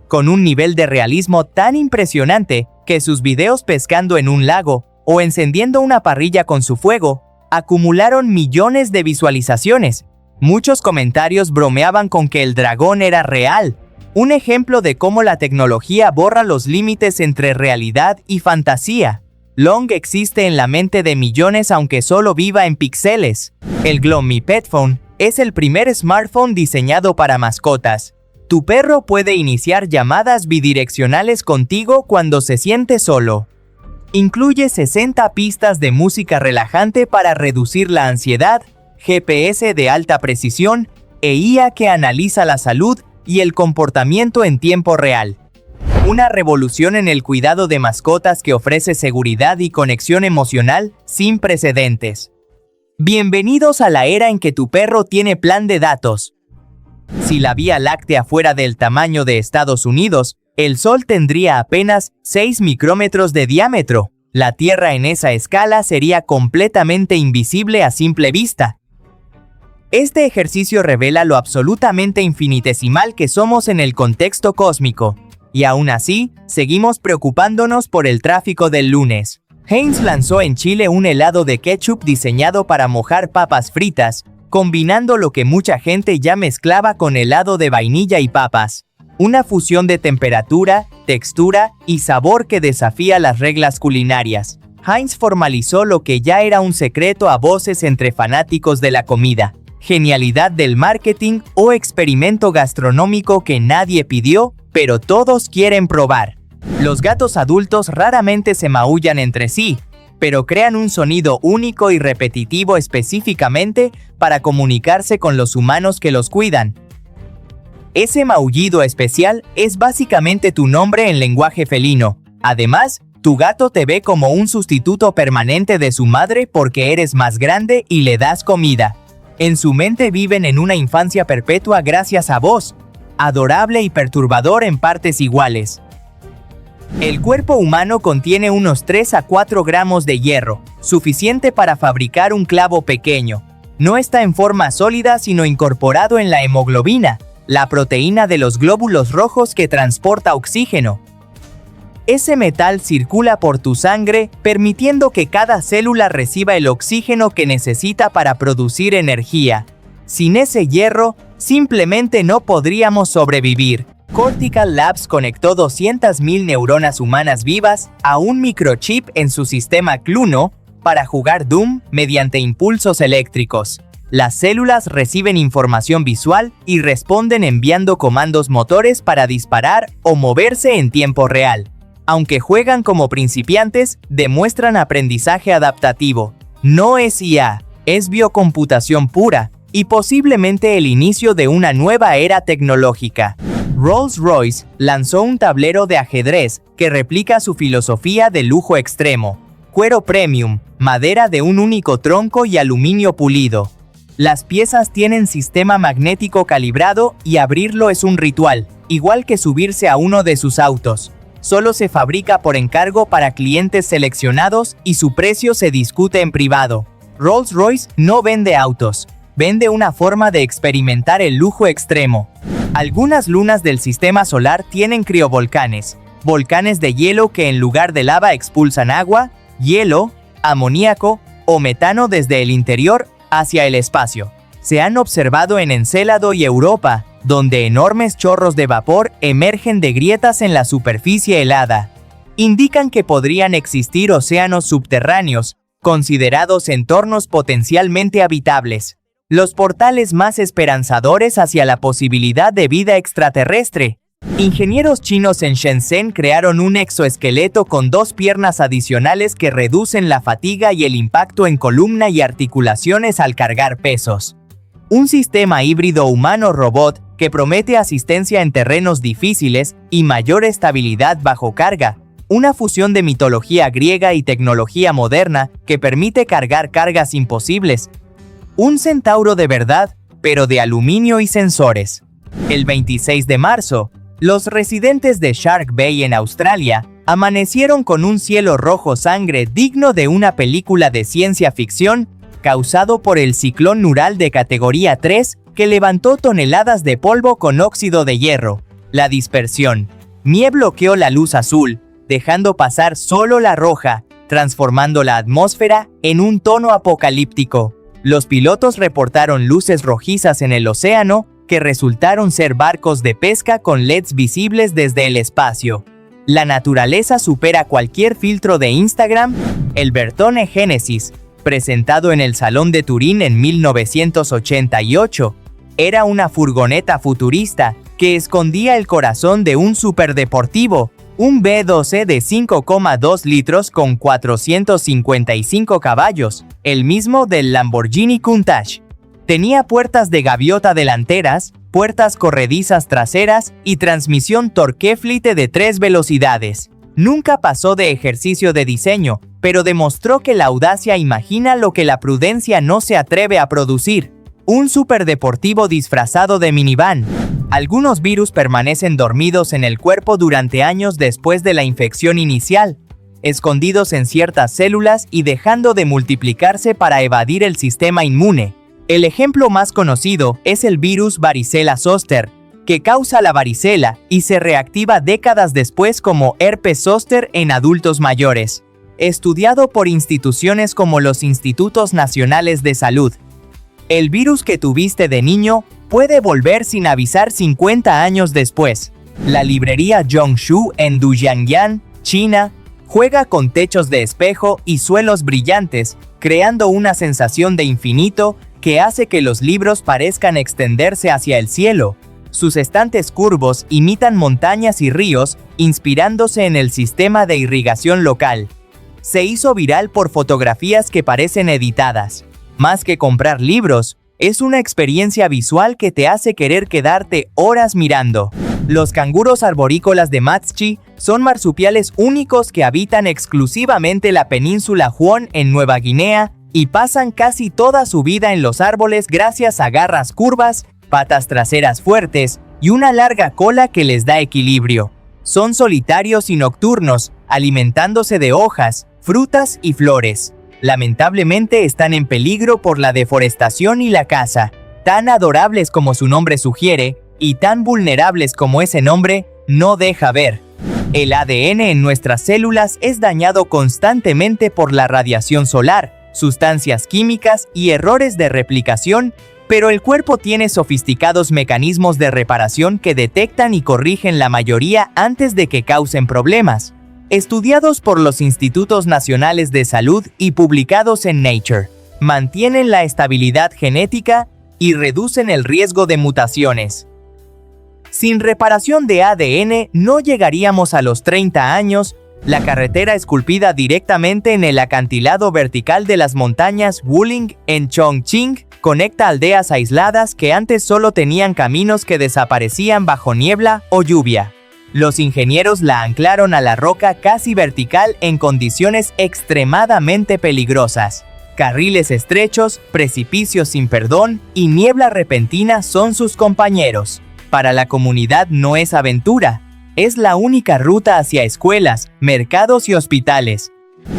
con un nivel de realismo tan impresionante que sus videos pescando en un lago o encendiendo una parrilla con su fuego acumularon millones de visualizaciones. Muchos comentarios bromeaban con que el dragón era real, un ejemplo de cómo la tecnología borra los límites entre realidad y fantasía. Long existe en la mente de millones aunque solo viva en píxeles. El Glomi Pet Phone es el primer smartphone diseñado para mascotas. Tu perro puede iniciar llamadas bidireccionales contigo cuando se siente solo. Incluye 60 pistas de música relajante para reducir la ansiedad, GPS de alta precisión e IA que analiza la salud y el comportamiento en tiempo real. Una revolución en el cuidado de mascotas que ofrece seguridad y conexión emocional sin precedentes. Bienvenidos a la era en que tu perro tiene plan de datos. Si la Vía Láctea fuera del tamaño de Estados Unidos, el Sol tendría apenas 6 micrómetros de diámetro. La Tierra en esa escala sería completamente invisible a simple vista. Este ejercicio revela lo absolutamente infinitesimal que somos en el contexto cósmico. Y aún así, seguimos preocupándonos por el tráfico del lunes. Heinz lanzó en Chile un helado de ketchup diseñado para mojar papas fritas, combinando lo que mucha gente ya mezclaba con helado de vainilla y papas. Una fusión de temperatura, textura y sabor que desafía las reglas culinarias. Heinz formalizó lo que ya era un secreto a voces entre fanáticos de la comida. Genialidad del marketing o experimento gastronómico que nadie pidió, pero todos quieren probar. Los gatos adultos raramente se maullan entre sí, pero crean un sonido único y repetitivo específicamente para comunicarse con los humanos que los cuidan. Ese maullido especial es básicamente tu nombre en lenguaje felino. Además, Tu gato te ve como un sustituto permanente de su madre porque eres más grande y le das comida. En su mente viven en una infancia perpetua gracias a vos, adorable y perturbador en partes iguales. El cuerpo humano contiene unos 3 a 4 gramos de hierro, suficiente para fabricar un clavo pequeño. No está en forma sólida sino incorporado en la hemoglobina, la proteína de los glóbulos rojos que transporta oxígeno. Ese metal circula por tu sangre, permitiendo que cada célula reciba el oxígeno que necesita para producir energía. Sin ese hierro, simplemente no podríamos sobrevivir. Cortical Labs conectó 200.000 neuronas humanas vivas a un microchip en su sistema Cluno para jugar Doom mediante impulsos eléctricos. Las células reciben información visual y responden enviando comandos motores para disparar o moverse en tiempo real. Aunque juegan como principiantes, demuestran aprendizaje adaptativo. No es IA, es biocomputación pura, y posiblemente el inicio de una nueva era tecnológica. Rolls-Royce lanzó un tablero de ajedrez que replica su filosofía de lujo extremo. Cuero premium, madera de un único tronco y aluminio pulido. Las piezas tienen sistema magnético calibrado y abrirlo es un ritual, igual que subirse a uno de sus autos. Solo se fabrica por encargo para clientes seleccionados y su precio se discute en privado. Rolls-Royce no vende autos, vende una forma de experimentar el lujo extremo. Algunas lunas del sistema solar tienen criovolcanes, volcanes de hielo que en lugar de lava expulsan agua, hielo, amoníaco o metano desde el interior hacia el espacio. Se han observado en Encélado y Europa, donde enormes chorros de vapor emergen de grietas en la superficie helada. Indican que podrían existir océanos subterráneos, considerados entornos potencialmente habitables. Los portales más esperanzadores hacia la posibilidad de vida extraterrestre. Ingenieros chinos en Shenzhen crearon un exoesqueleto con 2 piernas adicionales que reducen la fatiga y el impacto en columna y articulaciones al cargar pesos. Un sistema híbrido humano-robot que promete asistencia en terrenos difíciles y mayor estabilidad bajo carga. Una fusión de mitología griega y tecnología moderna que permite cargar cargas imposibles. Un centauro de verdad, pero de aluminio y sensores. El 26 de marzo, los residentes de Shark Bay en Australia amanecieron con un cielo rojo sangre digno de una película de ciencia ficción causado por el ciclón Nural de categoría 3 que levantó toneladas de polvo con óxido de hierro. La dispersión. Mie bloqueó la luz azul, dejando pasar solo la roja, transformando la atmósfera en un tono apocalíptico. Los pilotos reportaron luces rojizas en el océano que resultaron ser barcos de pesca con LEDs visibles desde el espacio. La naturaleza supera cualquier filtro de Instagram. El Bertone Genesis, presentado en el Salón de Turín en 1988, era una furgoneta futurista que escondía el corazón de un superdeportivo, un B12 de 5,2 litros con 455 caballos, el mismo del Lamborghini Countach. Tenía puertas de gaviota delanteras, puertas corredizas traseras y transmisión Torque-Flite de 3 velocidades. Nunca pasó de ejercicio de diseño, pero demostró que la audacia imagina lo que la prudencia no se atreve a producir. Un superdeportivo disfrazado de minivan. Algunos virus permanecen dormidos en el cuerpo durante años después de la infección inicial, escondidos en ciertas células y dejando de multiplicarse para evadir el sistema inmune. El ejemplo más conocido es el virus varicela zoster, que causa la varicela y se reactiva décadas después como herpes zóster en adultos mayores, estudiado por instituciones como los Institutos Nacionales de Salud. El virus que tuviste de niño puede volver sin avisar 50 años después. La librería Zhongshu en Dujiangyan, China, juega con techos de espejo y suelos brillantes, creando una sensación de infinito que hace que los libros parezcan extenderse hacia el cielo. Sus estantes curvos imitan montañas y ríos, inspirándose en el sistema de irrigación local. Se hizo viral por fotografías que parecen editadas. Más que comprar libros, Es una experiencia visual que te hace querer quedarte horas mirando. Los canguros arborícolas de Matschi son marsupiales únicos que habitan exclusivamente la península Huon en Nueva Guinea y pasan casi toda su vida en los árboles gracias a garras curvas, patas traseras fuertes y una larga cola que les da equilibrio. Son solitarios y nocturnos, alimentándose de hojas, frutas y flores. Lamentablemente están en peligro por la deforestación y la caza. Tan adorables como su nombre sugiere, y tan vulnerables como ese nombre no deja ver. El ADN en nuestras células es dañado constantemente por la radiación solar, sustancias químicas y errores de replicación, pero el cuerpo tiene sofisticados mecanismos de reparación que detectan y corrigen la mayoría antes de que causen problemas. Estudiados por los Institutos Nacionales de Salud y publicados en Nature, mantienen la estabilidad genética y reducen el riesgo de mutaciones. Sin reparación de ADN no llegaríamos a los 30 años. La carretera esculpida directamente en el acantilado vertical de las montañas Wuling en Chongqing conecta aldeas aisladas que antes solo tenían caminos que desaparecían bajo niebla o lluvia. Los ingenieros la anclaron a la roca casi vertical en condiciones extremadamente peligrosas. Carriles estrechos, precipicios sin perdón y niebla repentina son sus compañeros. Para la comunidad no es aventura, es la única ruta hacia escuelas, mercados y hospitales.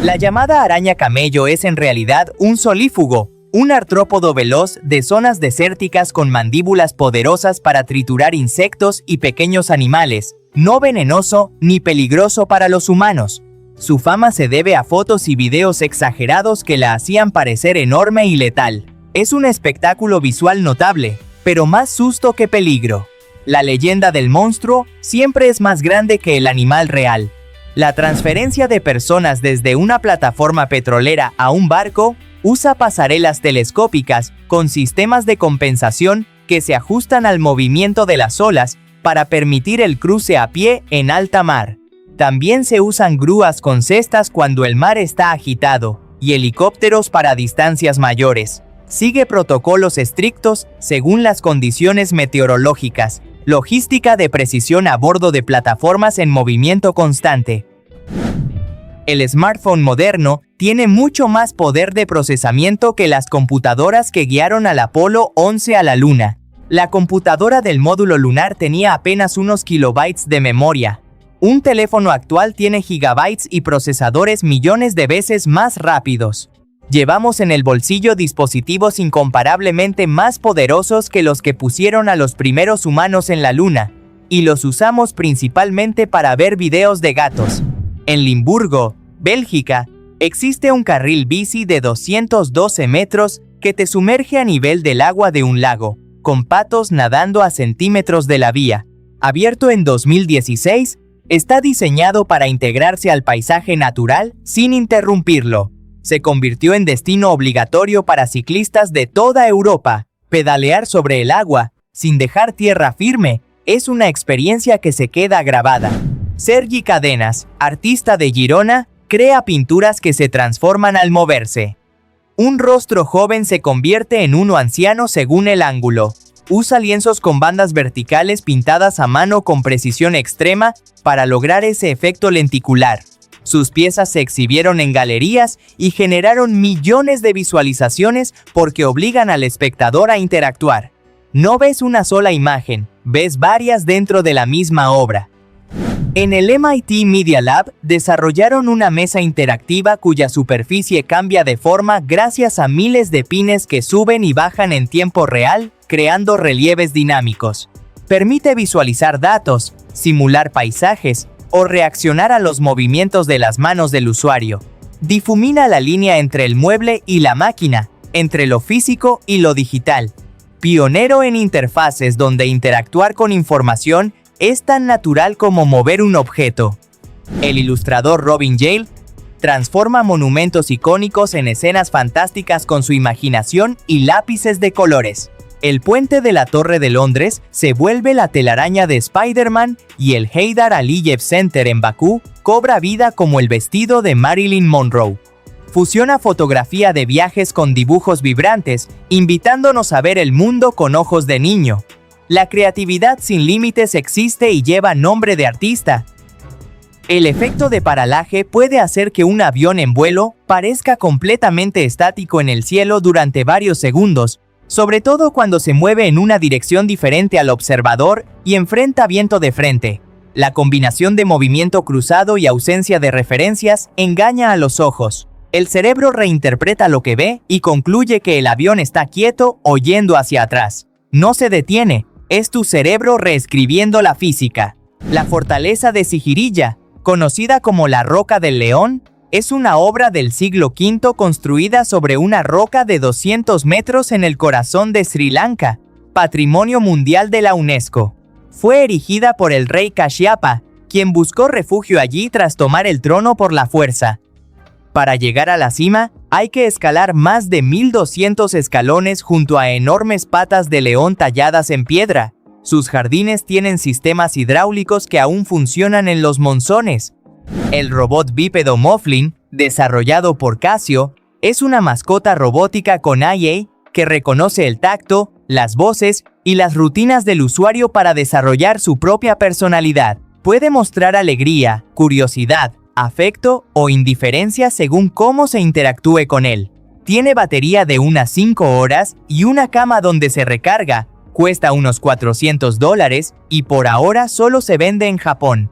La llamada araña camello es en realidad un solífugo, un artrópodo veloz de zonas desérticas con mandíbulas poderosas para triturar insectos y pequeños animales, no venenoso ni peligroso para los humanos. Su fama se debe a fotos y videos exagerados que la hacían parecer enorme y letal. Es un espectáculo visual notable, pero más susto que peligro. La leyenda del monstruo siempre es más grande que el animal real. La transferencia de personas desde una plataforma petrolera a un barco usa pasarelas telescópicas con sistemas de compensación que se ajustan al movimiento de las olas para permitir el cruce a pie en alta mar. También se usan grúas con cestas cuando el mar está agitado y helicópteros para distancias mayores. Sigue protocolos estrictos según las condiciones meteorológicas. Logística de precisión a bordo de plataformas en movimiento constante. El smartphone moderno tiene mucho más poder de procesamiento que las computadoras que guiaron al Apolo 11 a la Luna. La computadora del módulo lunar tenía apenas unos kilobytes de memoria. Un teléfono actual tiene gigabytes y procesadores millones de veces más rápidos. Llevamos en el bolsillo dispositivos incomparablemente más poderosos que los que pusieron a los primeros humanos en la Luna, y los usamos principalmente para ver videos de gatos. En Limburgo, Bélgica, existe un carril bici de 212 metros que te sumerge a nivel del agua de un lago, con patos nadando a centímetros de la vía. Abierto en 2016, está diseñado para integrarse al paisaje natural sin interrumpirlo. Se convirtió en destino obligatorio para ciclistas de toda Europa. Pedalear sobre el agua, sin dejar tierra firme, es una experiencia que se queda grabada. Sergi Cadenas, artista de Girona, crea pinturas que se transforman al moverse. Un rostro joven se convierte en uno anciano según el ángulo. Usa lienzos con bandas verticales pintadas a mano con precisión extrema para lograr ese efecto lenticular. Sus piezas se exhibieron en galerías y generaron millones de visualizaciones porque obligan al espectador a interactuar. No ves una sola imagen, ves varias dentro de la misma obra. En el MIT Media Lab desarrollaron una mesa interactiva cuya superficie cambia de forma gracias a miles de pines que suben y bajan en tiempo real, creando relieves dinámicos. Permite visualizar datos, simular paisajes o reaccionar a los movimientos de las manos del usuario. Difumina la línea entre el mueble y la máquina, entre lo físico y lo digital. Pionero en interfaces donde interactuar con información es tan natural como mover un objeto. El ilustrador Robin Yale transforma monumentos icónicos en escenas fantásticas con su imaginación y lápices de colores. El puente de la Torre de Londres se vuelve la telaraña de Spider-Man y el Heydar Aliyev Center en Bakú cobra vida como el vestido de Marilyn Monroe. fusiona fotografía de viajes con dibujos vibrantes, invitándonos a ver el mundo con ojos de niño. La creatividad sin límites existe y lleva nombre de artista. El efecto de paralaje puede hacer que un avión en vuelo parezca completamente estático en el cielo durante varios segundos, sobre todo cuando se mueve en una dirección diferente al observador y enfrenta viento de frente. La combinación de movimiento cruzado y ausencia de referencias engaña a los ojos. El cerebro reinterpreta lo que ve y concluye que el avión está quieto o yendo hacia atrás. No se detiene, es tu cerebro reescribiendo la física. La fortaleza de Sigiriya, conocida como la Roca del León, es una obra del siglo V construida sobre una roca de 200 metros en el corazón de Sri Lanka, Patrimonio Mundial de la UNESCO. Fue erigida por el rey Kashyapa, quien buscó refugio allí tras tomar el trono por la fuerza. Para llegar a la cima, hay que escalar más de 1200 escalones junto a enormes patas de león talladas en piedra. Sus jardines tienen sistemas hidráulicos que aún funcionan en los monzones. El robot bípedo Moflin, desarrollado por Casio, es una mascota robótica con IA que reconoce el tacto, las voces y las rutinas del usuario para desarrollar su propia personalidad. Puede mostrar alegría, curiosidad, afecto o indiferencia según cómo se interactúe con él. Tiene batería de unas 5 horas y una cama donde se recarga. Cuesta unos $400 y por ahora solo se vende en Japón.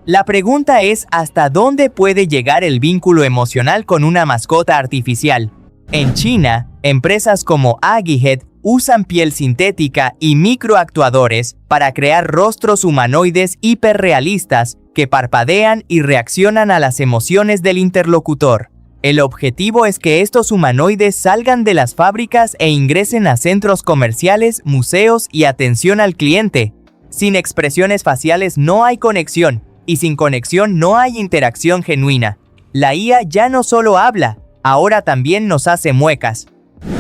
La pregunta es ¿hasta dónde puede llegar el vínculo emocional con una mascota artificial? En China, empresas como Agihead usan piel sintética y microactuadores para crear rostros humanoides hiperrealistas que parpadean y reaccionan a las emociones del interlocutor. El objetivo es que estos humanoides salgan de las fábricas e ingresen a centros comerciales, museos y atención al cliente. Sin expresiones faciales no hay conexión, y sin conexión no hay interacción genuina. La IA ya no solo habla, ahora también nos hace muecas.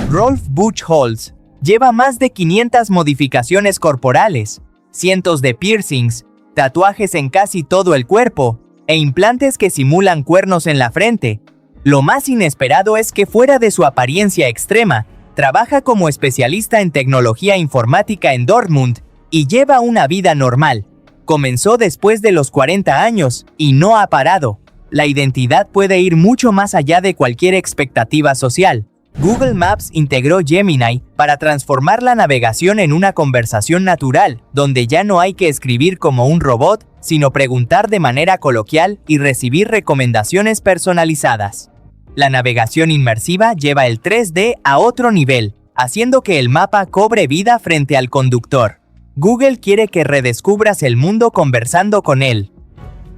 Rolf Buchholz lleva más de 500 modificaciones corporales, cientos de piercings, tatuajes en casi todo el cuerpo, e implantes que simulan cuernos en la frente. Lo más inesperado es que fuera de su apariencia extrema, trabaja como especialista en tecnología informática en Dortmund y lleva una vida normal. Comenzó después de los 40 años y no ha parado. La identidad puede ir mucho más allá de cualquier expectativa social. Google Maps integró Gemini para transformar la navegación en una conversación natural, donde ya no hay que escribir como un robot, sino preguntar de manera coloquial y recibir recomendaciones personalizadas. La navegación inmersiva lleva el 3D a otro nivel, haciendo que el mapa cobre vida frente al conductor. Google quiere que redescubras el mundo conversando con él.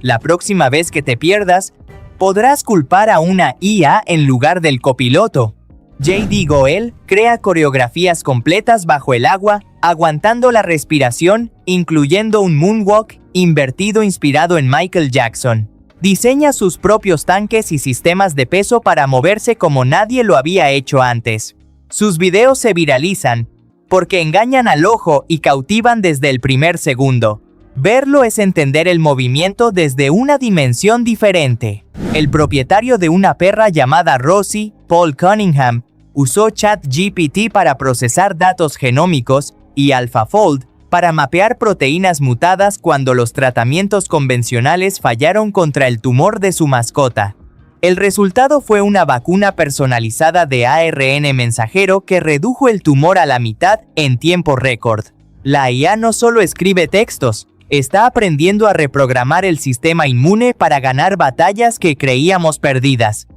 La próxima vez que te pierdas, podrás culpar a una IA en lugar del copiloto. J.D. Goel crea coreografías completas bajo el agua, aguantando la respiración, incluyendo un moonwalk invertido inspirado en Michael Jackson. Diseña sus propios tanques y sistemas de peso para moverse como nadie lo había hecho antes. Sus videos se viralizan porque engañan al ojo y cautivan desde el primer segundo. Verlo es entender el movimiento desde una dimensión diferente. El propietario de una perra llamada Rosie, Paul Cunningham, usó ChatGPT para procesar datos genómicos y AlphaFold para mapear proteínas mutadas cuando los tratamientos convencionales fallaron contra el tumor de su mascota. El resultado fue una vacuna personalizada de ARN mensajero que redujo el tumor a la mitad en tiempo récord. La IA no solo escribe textos, está aprendiendo a reprogramar el sistema inmune para ganar batallas que creíamos perdidas.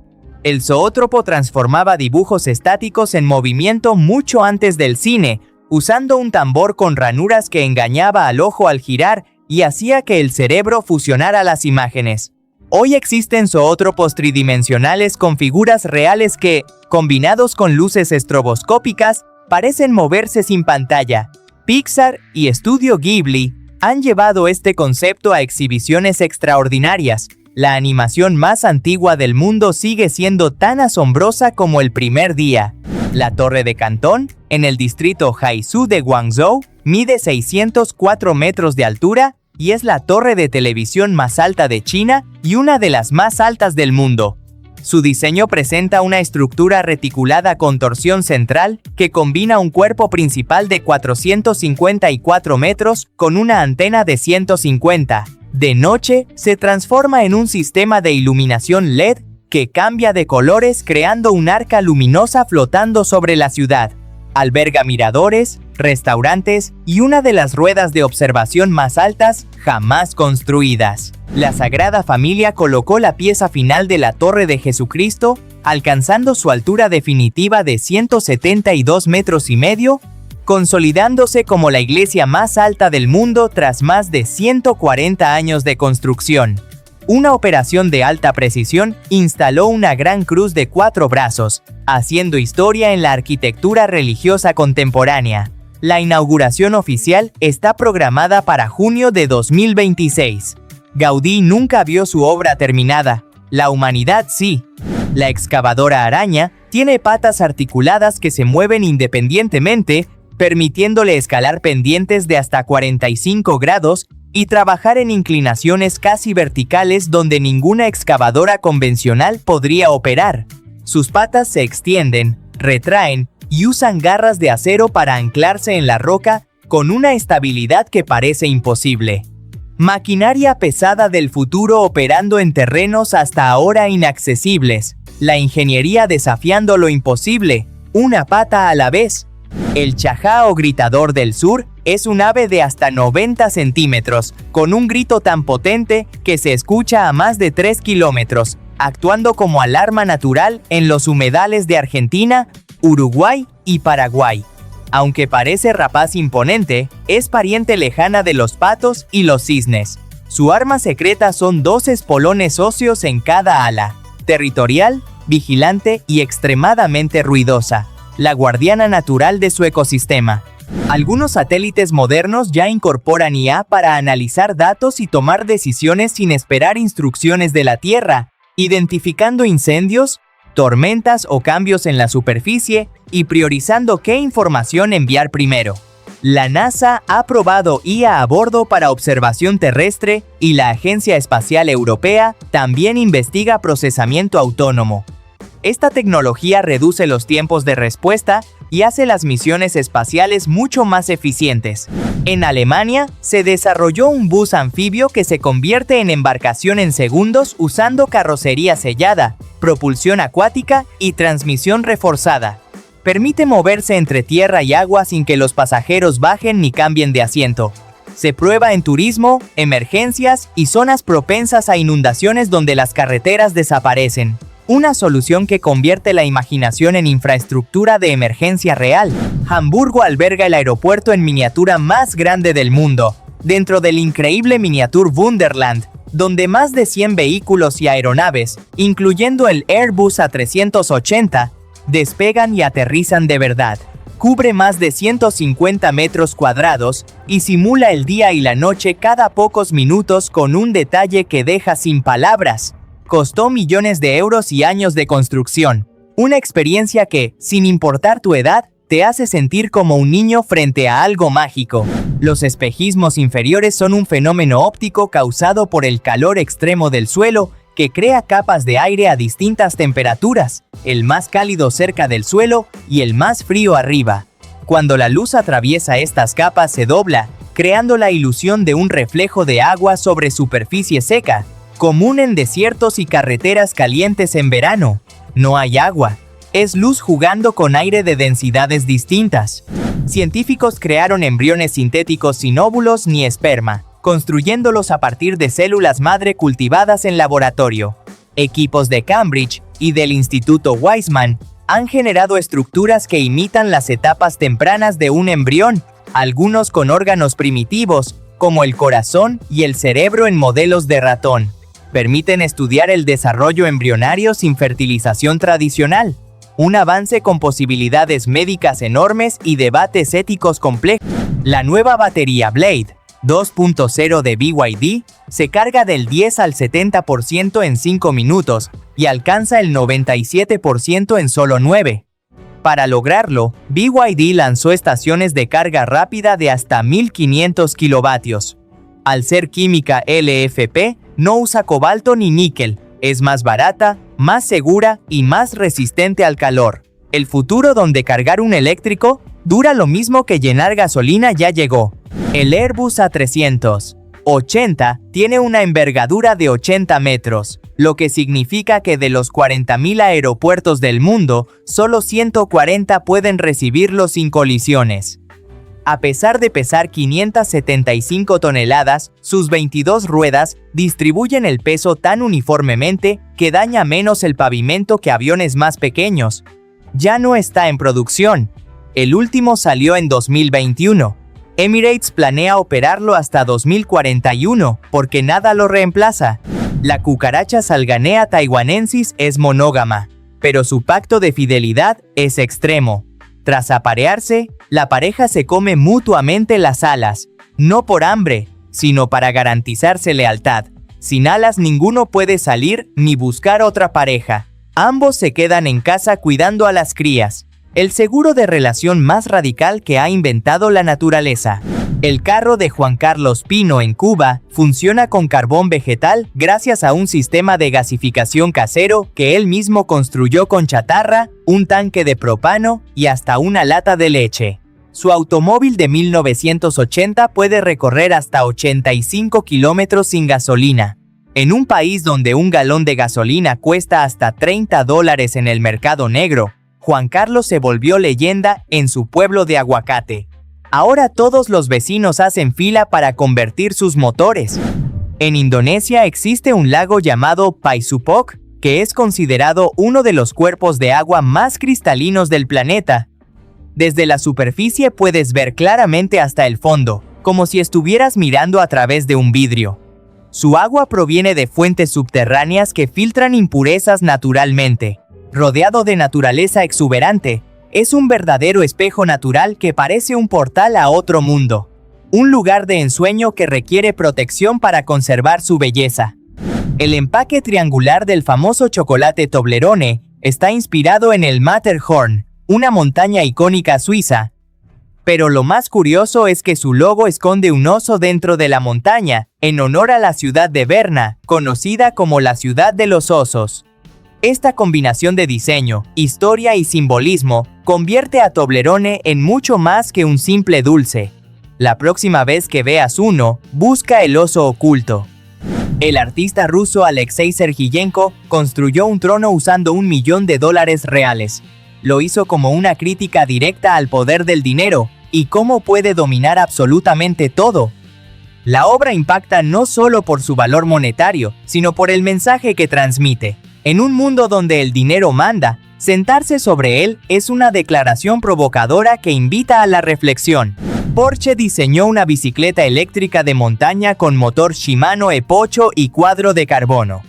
El zoótropo transformaba dibujos estáticos en movimiento mucho antes del cine, usando un tambor con ranuras que engañaba al ojo al girar y hacía que el cerebro fusionara las imágenes. Hoy existen zoótropos tridimensionales con figuras reales que, combinados con luces estroboscópicas, parecen moverse sin pantalla. Pixar y Estudio Ghibli han llevado este concepto a exhibiciones extraordinarias. La animación más antigua del mundo sigue siendo tan asombrosa como el primer día. La Torre de Cantón, en el distrito Haizu de Guangzhou, mide 604 metros de altura y es la torre de televisión más alta de China y una de las más altas del mundo. Su diseño presenta una estructura reticulada con torsión central que combina un cuerpo principal de 454 metros con una antena de 150. De noche, se transforma en un sistema de iluminación LED que cambia de colores creando un arca luminosa flotando sobre la ciudad. Alberga miradores, restaurantes y una de las ruedas de observación más altas jamás construidas. La Sagrada Familia colocó la pieza final de la Torre de Jesucristo, alcanzando su altura definitiva de 172 metros y medio, consolidándose como la iglesia más alta del mundo tras más de 140 años de construcción. Una operación de alta precisión instaló una gran cruz de 4 brazos, haciendo historia en la arquitectura religiosa contemporánea. La inauguración oficial está programada para junio de 2026. Gaudí nunca vio su obra terminada, la humanidad sí. La excavadora araña tiene patas articuladas que se mueven independientemente, permitiéndole escalar pendientes de hasta 45 grados y trabajar en inclinaciones casi verticales donde ninguna excavadora convencional podría operar. Sus patas se extienden, retraen y usan garras de acero para anclarse en la roca con una estabilidad que parece imposible. Maquinaria pesada del futuro operando en terrenos hasta ahora inaccesibles. La ingeniería desafiando lo imposible, una pata a la vez. El chajá o gritador del sur es un ave de hasta 90 centímetros, con un grito tan potente que se escucha a más de 3 kilómetros, actuando como alarma natural en los humedales de Argentina, Uruguay y Paraguay. Aunque parece rapaz imponente, es pariente lejana de los patos y los cisnes. Su arma secreta son 2 espolones óseos en cada ala, territorial, vigilante y extremadamente ruidosa, la guardiana natural de su ecosistema. Algunos satélites modernos ya incorporan IA para analizar datos y tomar decisiones sin esperar instrucciones de la Tierra, identificando incendios, tormentas o cambios en la superficie y priorizando qué información enviar primero. La NASA ha probado IA a bordo para observación terrestre y la Agencia Espacial Europea también investiga procesamiento autónomo. Esta tecnología reduce los tiempos de respuesta y hace las misiones espaciales mucho más eficientes. En Alemania, se desarrolló un bus anfibio que se convierte en embarcación en segundos usando carrocería sellada, propulsión acuática y transmisión reforzada. Permite moverse entre tierra y agua sin que los pasajeros bajen ni cambien de asiento. Se prueba en turismo, emergencias y zonas propensas a inundaciones donde las carreteras desaparecen. Una solución que convierte la imaginación en infraestructura de emergencia real. Hamburgo alberga el aeropuerto en miniatura más grande del mundo, dentro del increíble Miniatur Wunderland, donde más de 100 vehículos y aeronaves, incluyendo el Airbus A380, despegan y aterrizan de verdad. Cubre más de 150 metros cuadrados y simula el día y la noche cada pocos minutos con un detalle que deja sin palabras. Costó millones de euros y años de construcción. Una experiencia que, sin importar tu edad, te hace sentir como un niño frente a algo mágico. Los espejismos inferiores son un fenómeno óptico causado por el calor extremo del suelo que crea capas de aire a distintas temperaturas, el más cálido cerca del suelo y el más frío arriba. Cuando la luz atraviesa estas capas se dobla, creando la ilusión de un reflejo de agua sobre superficie seca, común en desiertos y carreteras calientes en verano. No hay agua. Es luz jugando con aire de densidades distintas. Científicos crearon embriones sintéticos sin óvulos ni esperma, construyéndolos a partir de células madre cultivadas en laboratorio. Equipos de Cambridge y del Instituto Weizmann han generado estructuras que imitan las etapas tempranas de un embrión, algunos con órganos primitivos, como el corazón y el cerebro en modelos de ratón. Permiten estudiar el desarrollo embrionario sin fertilización tradicional, un avance con posibilidades médicas enormes y debates éticos complejos. La nueva batería Blade 2.0 de BYD se carga del 10 al 70% en 5 minutos y alcanza el 97% en solo 9. Para lograrlo, BYD lanzó estaciones de carga rápida de hasta 1500 kilovatios. Al ser química LFP, no usa cobalto ni níquel, es más barata, más segura y más resistente al calor. El futuro donde cargar un eléctrico dura lo mismo que llenar gasolina ya llegó. El Airbus A380 tiene una envergadura de 80 metros, lo que significa que de los 40.000 aeropuertos del mundo, solo 140 pueden recibirlo sin colisiones. A pesar de pesar 575 toneladas, sus 22 ruedas distribuyen el peso tan uniformemente que daña menos el pavimento que aviones más pequeños. Ya no está en producción. El último salió en 2021. Emirates planea operarlo hasta 2041 porque nada lo reemplaza. La cucaracha salganea taiwanensis es monógama, pero su pacto de fidelidad es extremo. Tras aparearse, la pareja se come mutuamente las alas, no por hambre, sino para garantizarse lealtad. Sin alas ninguno puede salir ni buscar otra pareja. Ambos se quedan en casa cuidando a las crías. El seguro de relación más radical que ha inventado la naturaleza. El carro de Juan Carlos Pino en Cuba funciona con carbón vegetal gracias a un sistema de gasificación casero que él mismo construyó con chatarra, un tanque de propano y hasta una lata de leche. Su automóvil de 1980 puede recorrer hasta 85 kilómetros sin gasolina. En un país donde un galón de gasolina cuesta hasta $30 en el mercado negro, Juan Carlos se volvió leyenda en su pueblo de Aguacate. Ahora todos los vecinos hacen fila para convertir sus motores. En Indonesia existe un lago llamado Paisupok, que es considerado uno de los cuerpos de agua más cristalinos del planeta. Desde la superficie puedes ver claramente hasta el fondo, como si estuvieras mirando a través de un vidrio. Su agua proviene de fuentes subterráneas que filtran impurezas naturalmente. Rodeado de naturaleza exuberante, es un verdadero espejo natural que parece un portal a otro mundo. Un lugar de ensueño que requiere protección para conservar su belleza. El empaque triangular del famoso chocolate Toblerone está inspirado en el Matterhorn, una montaña icónica suiza. Pero lo más curioso es que su logo esconde un oso dentro de la montaña, en honor a la ciudad de Berna, conocida como la ciudad de los osos. Esta combinación de diseño, historia y simbolismo convierte a Toblerone en mucho más que un simple dulce. La próxima vez que veas uno, busca el oso oculto. El artista ruso Alexei Sergiyenko construyó un trono usando $1 millón reales. Lo hizo como una crítica directa al poder del dinero y cómo puede dominar absolutamente todo. La obra impacta no solo por su valor monetario, sino por el mensaje que transmite. En un mundo donde el dinero manda, sentarse sobre él es una declaración provocadora que invita a la reflexión. Porsche diseñó una bicicleta eléctrica de montaña con motor Shimano E-Pocho y cuadro de carbono.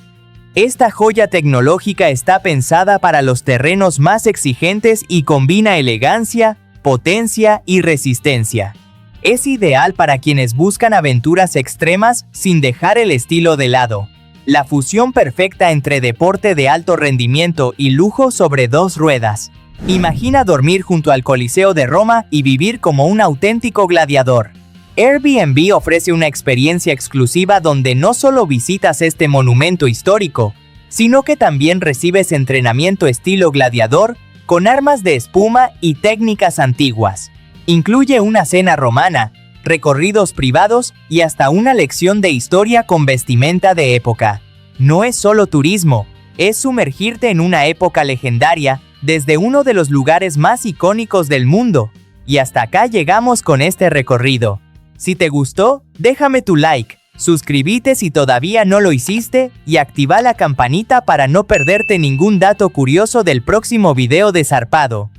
Esta joya tecnológica está pensada para los terrenos más exigentes y combina elegancia, potencia y resistencia. Es ideal para quienes buscan aventuras extremas sin dejar el estilo de lado. La fusión perfecta entre deporte de alto rendimiento y lujo sobre dos ruedas. Imagina dormir junto al Coliseo de Roma y vivir como un auténtico gladiador. Airbnb ofrece una experiencia exclusiva donde no solo visitas este monumento histórico, sino que también recibes entrenamiento estilo gladiador con armas de espuma y técnicas antiguas. Incluye una cena romana, recorridos privados y hasta una lección de historia con vestimenta de época. No es solo turismo, es sumergirte en una época legendaria desde uno de los lugares más icónicos del mundo. Y hasta acá llegamos con este recorrido. Si te gustó, déjame tu like, suscríbete si todavía no lo hiciste y activa la campanita para no perderte ningún dato curioso del próximo video de Zarpado.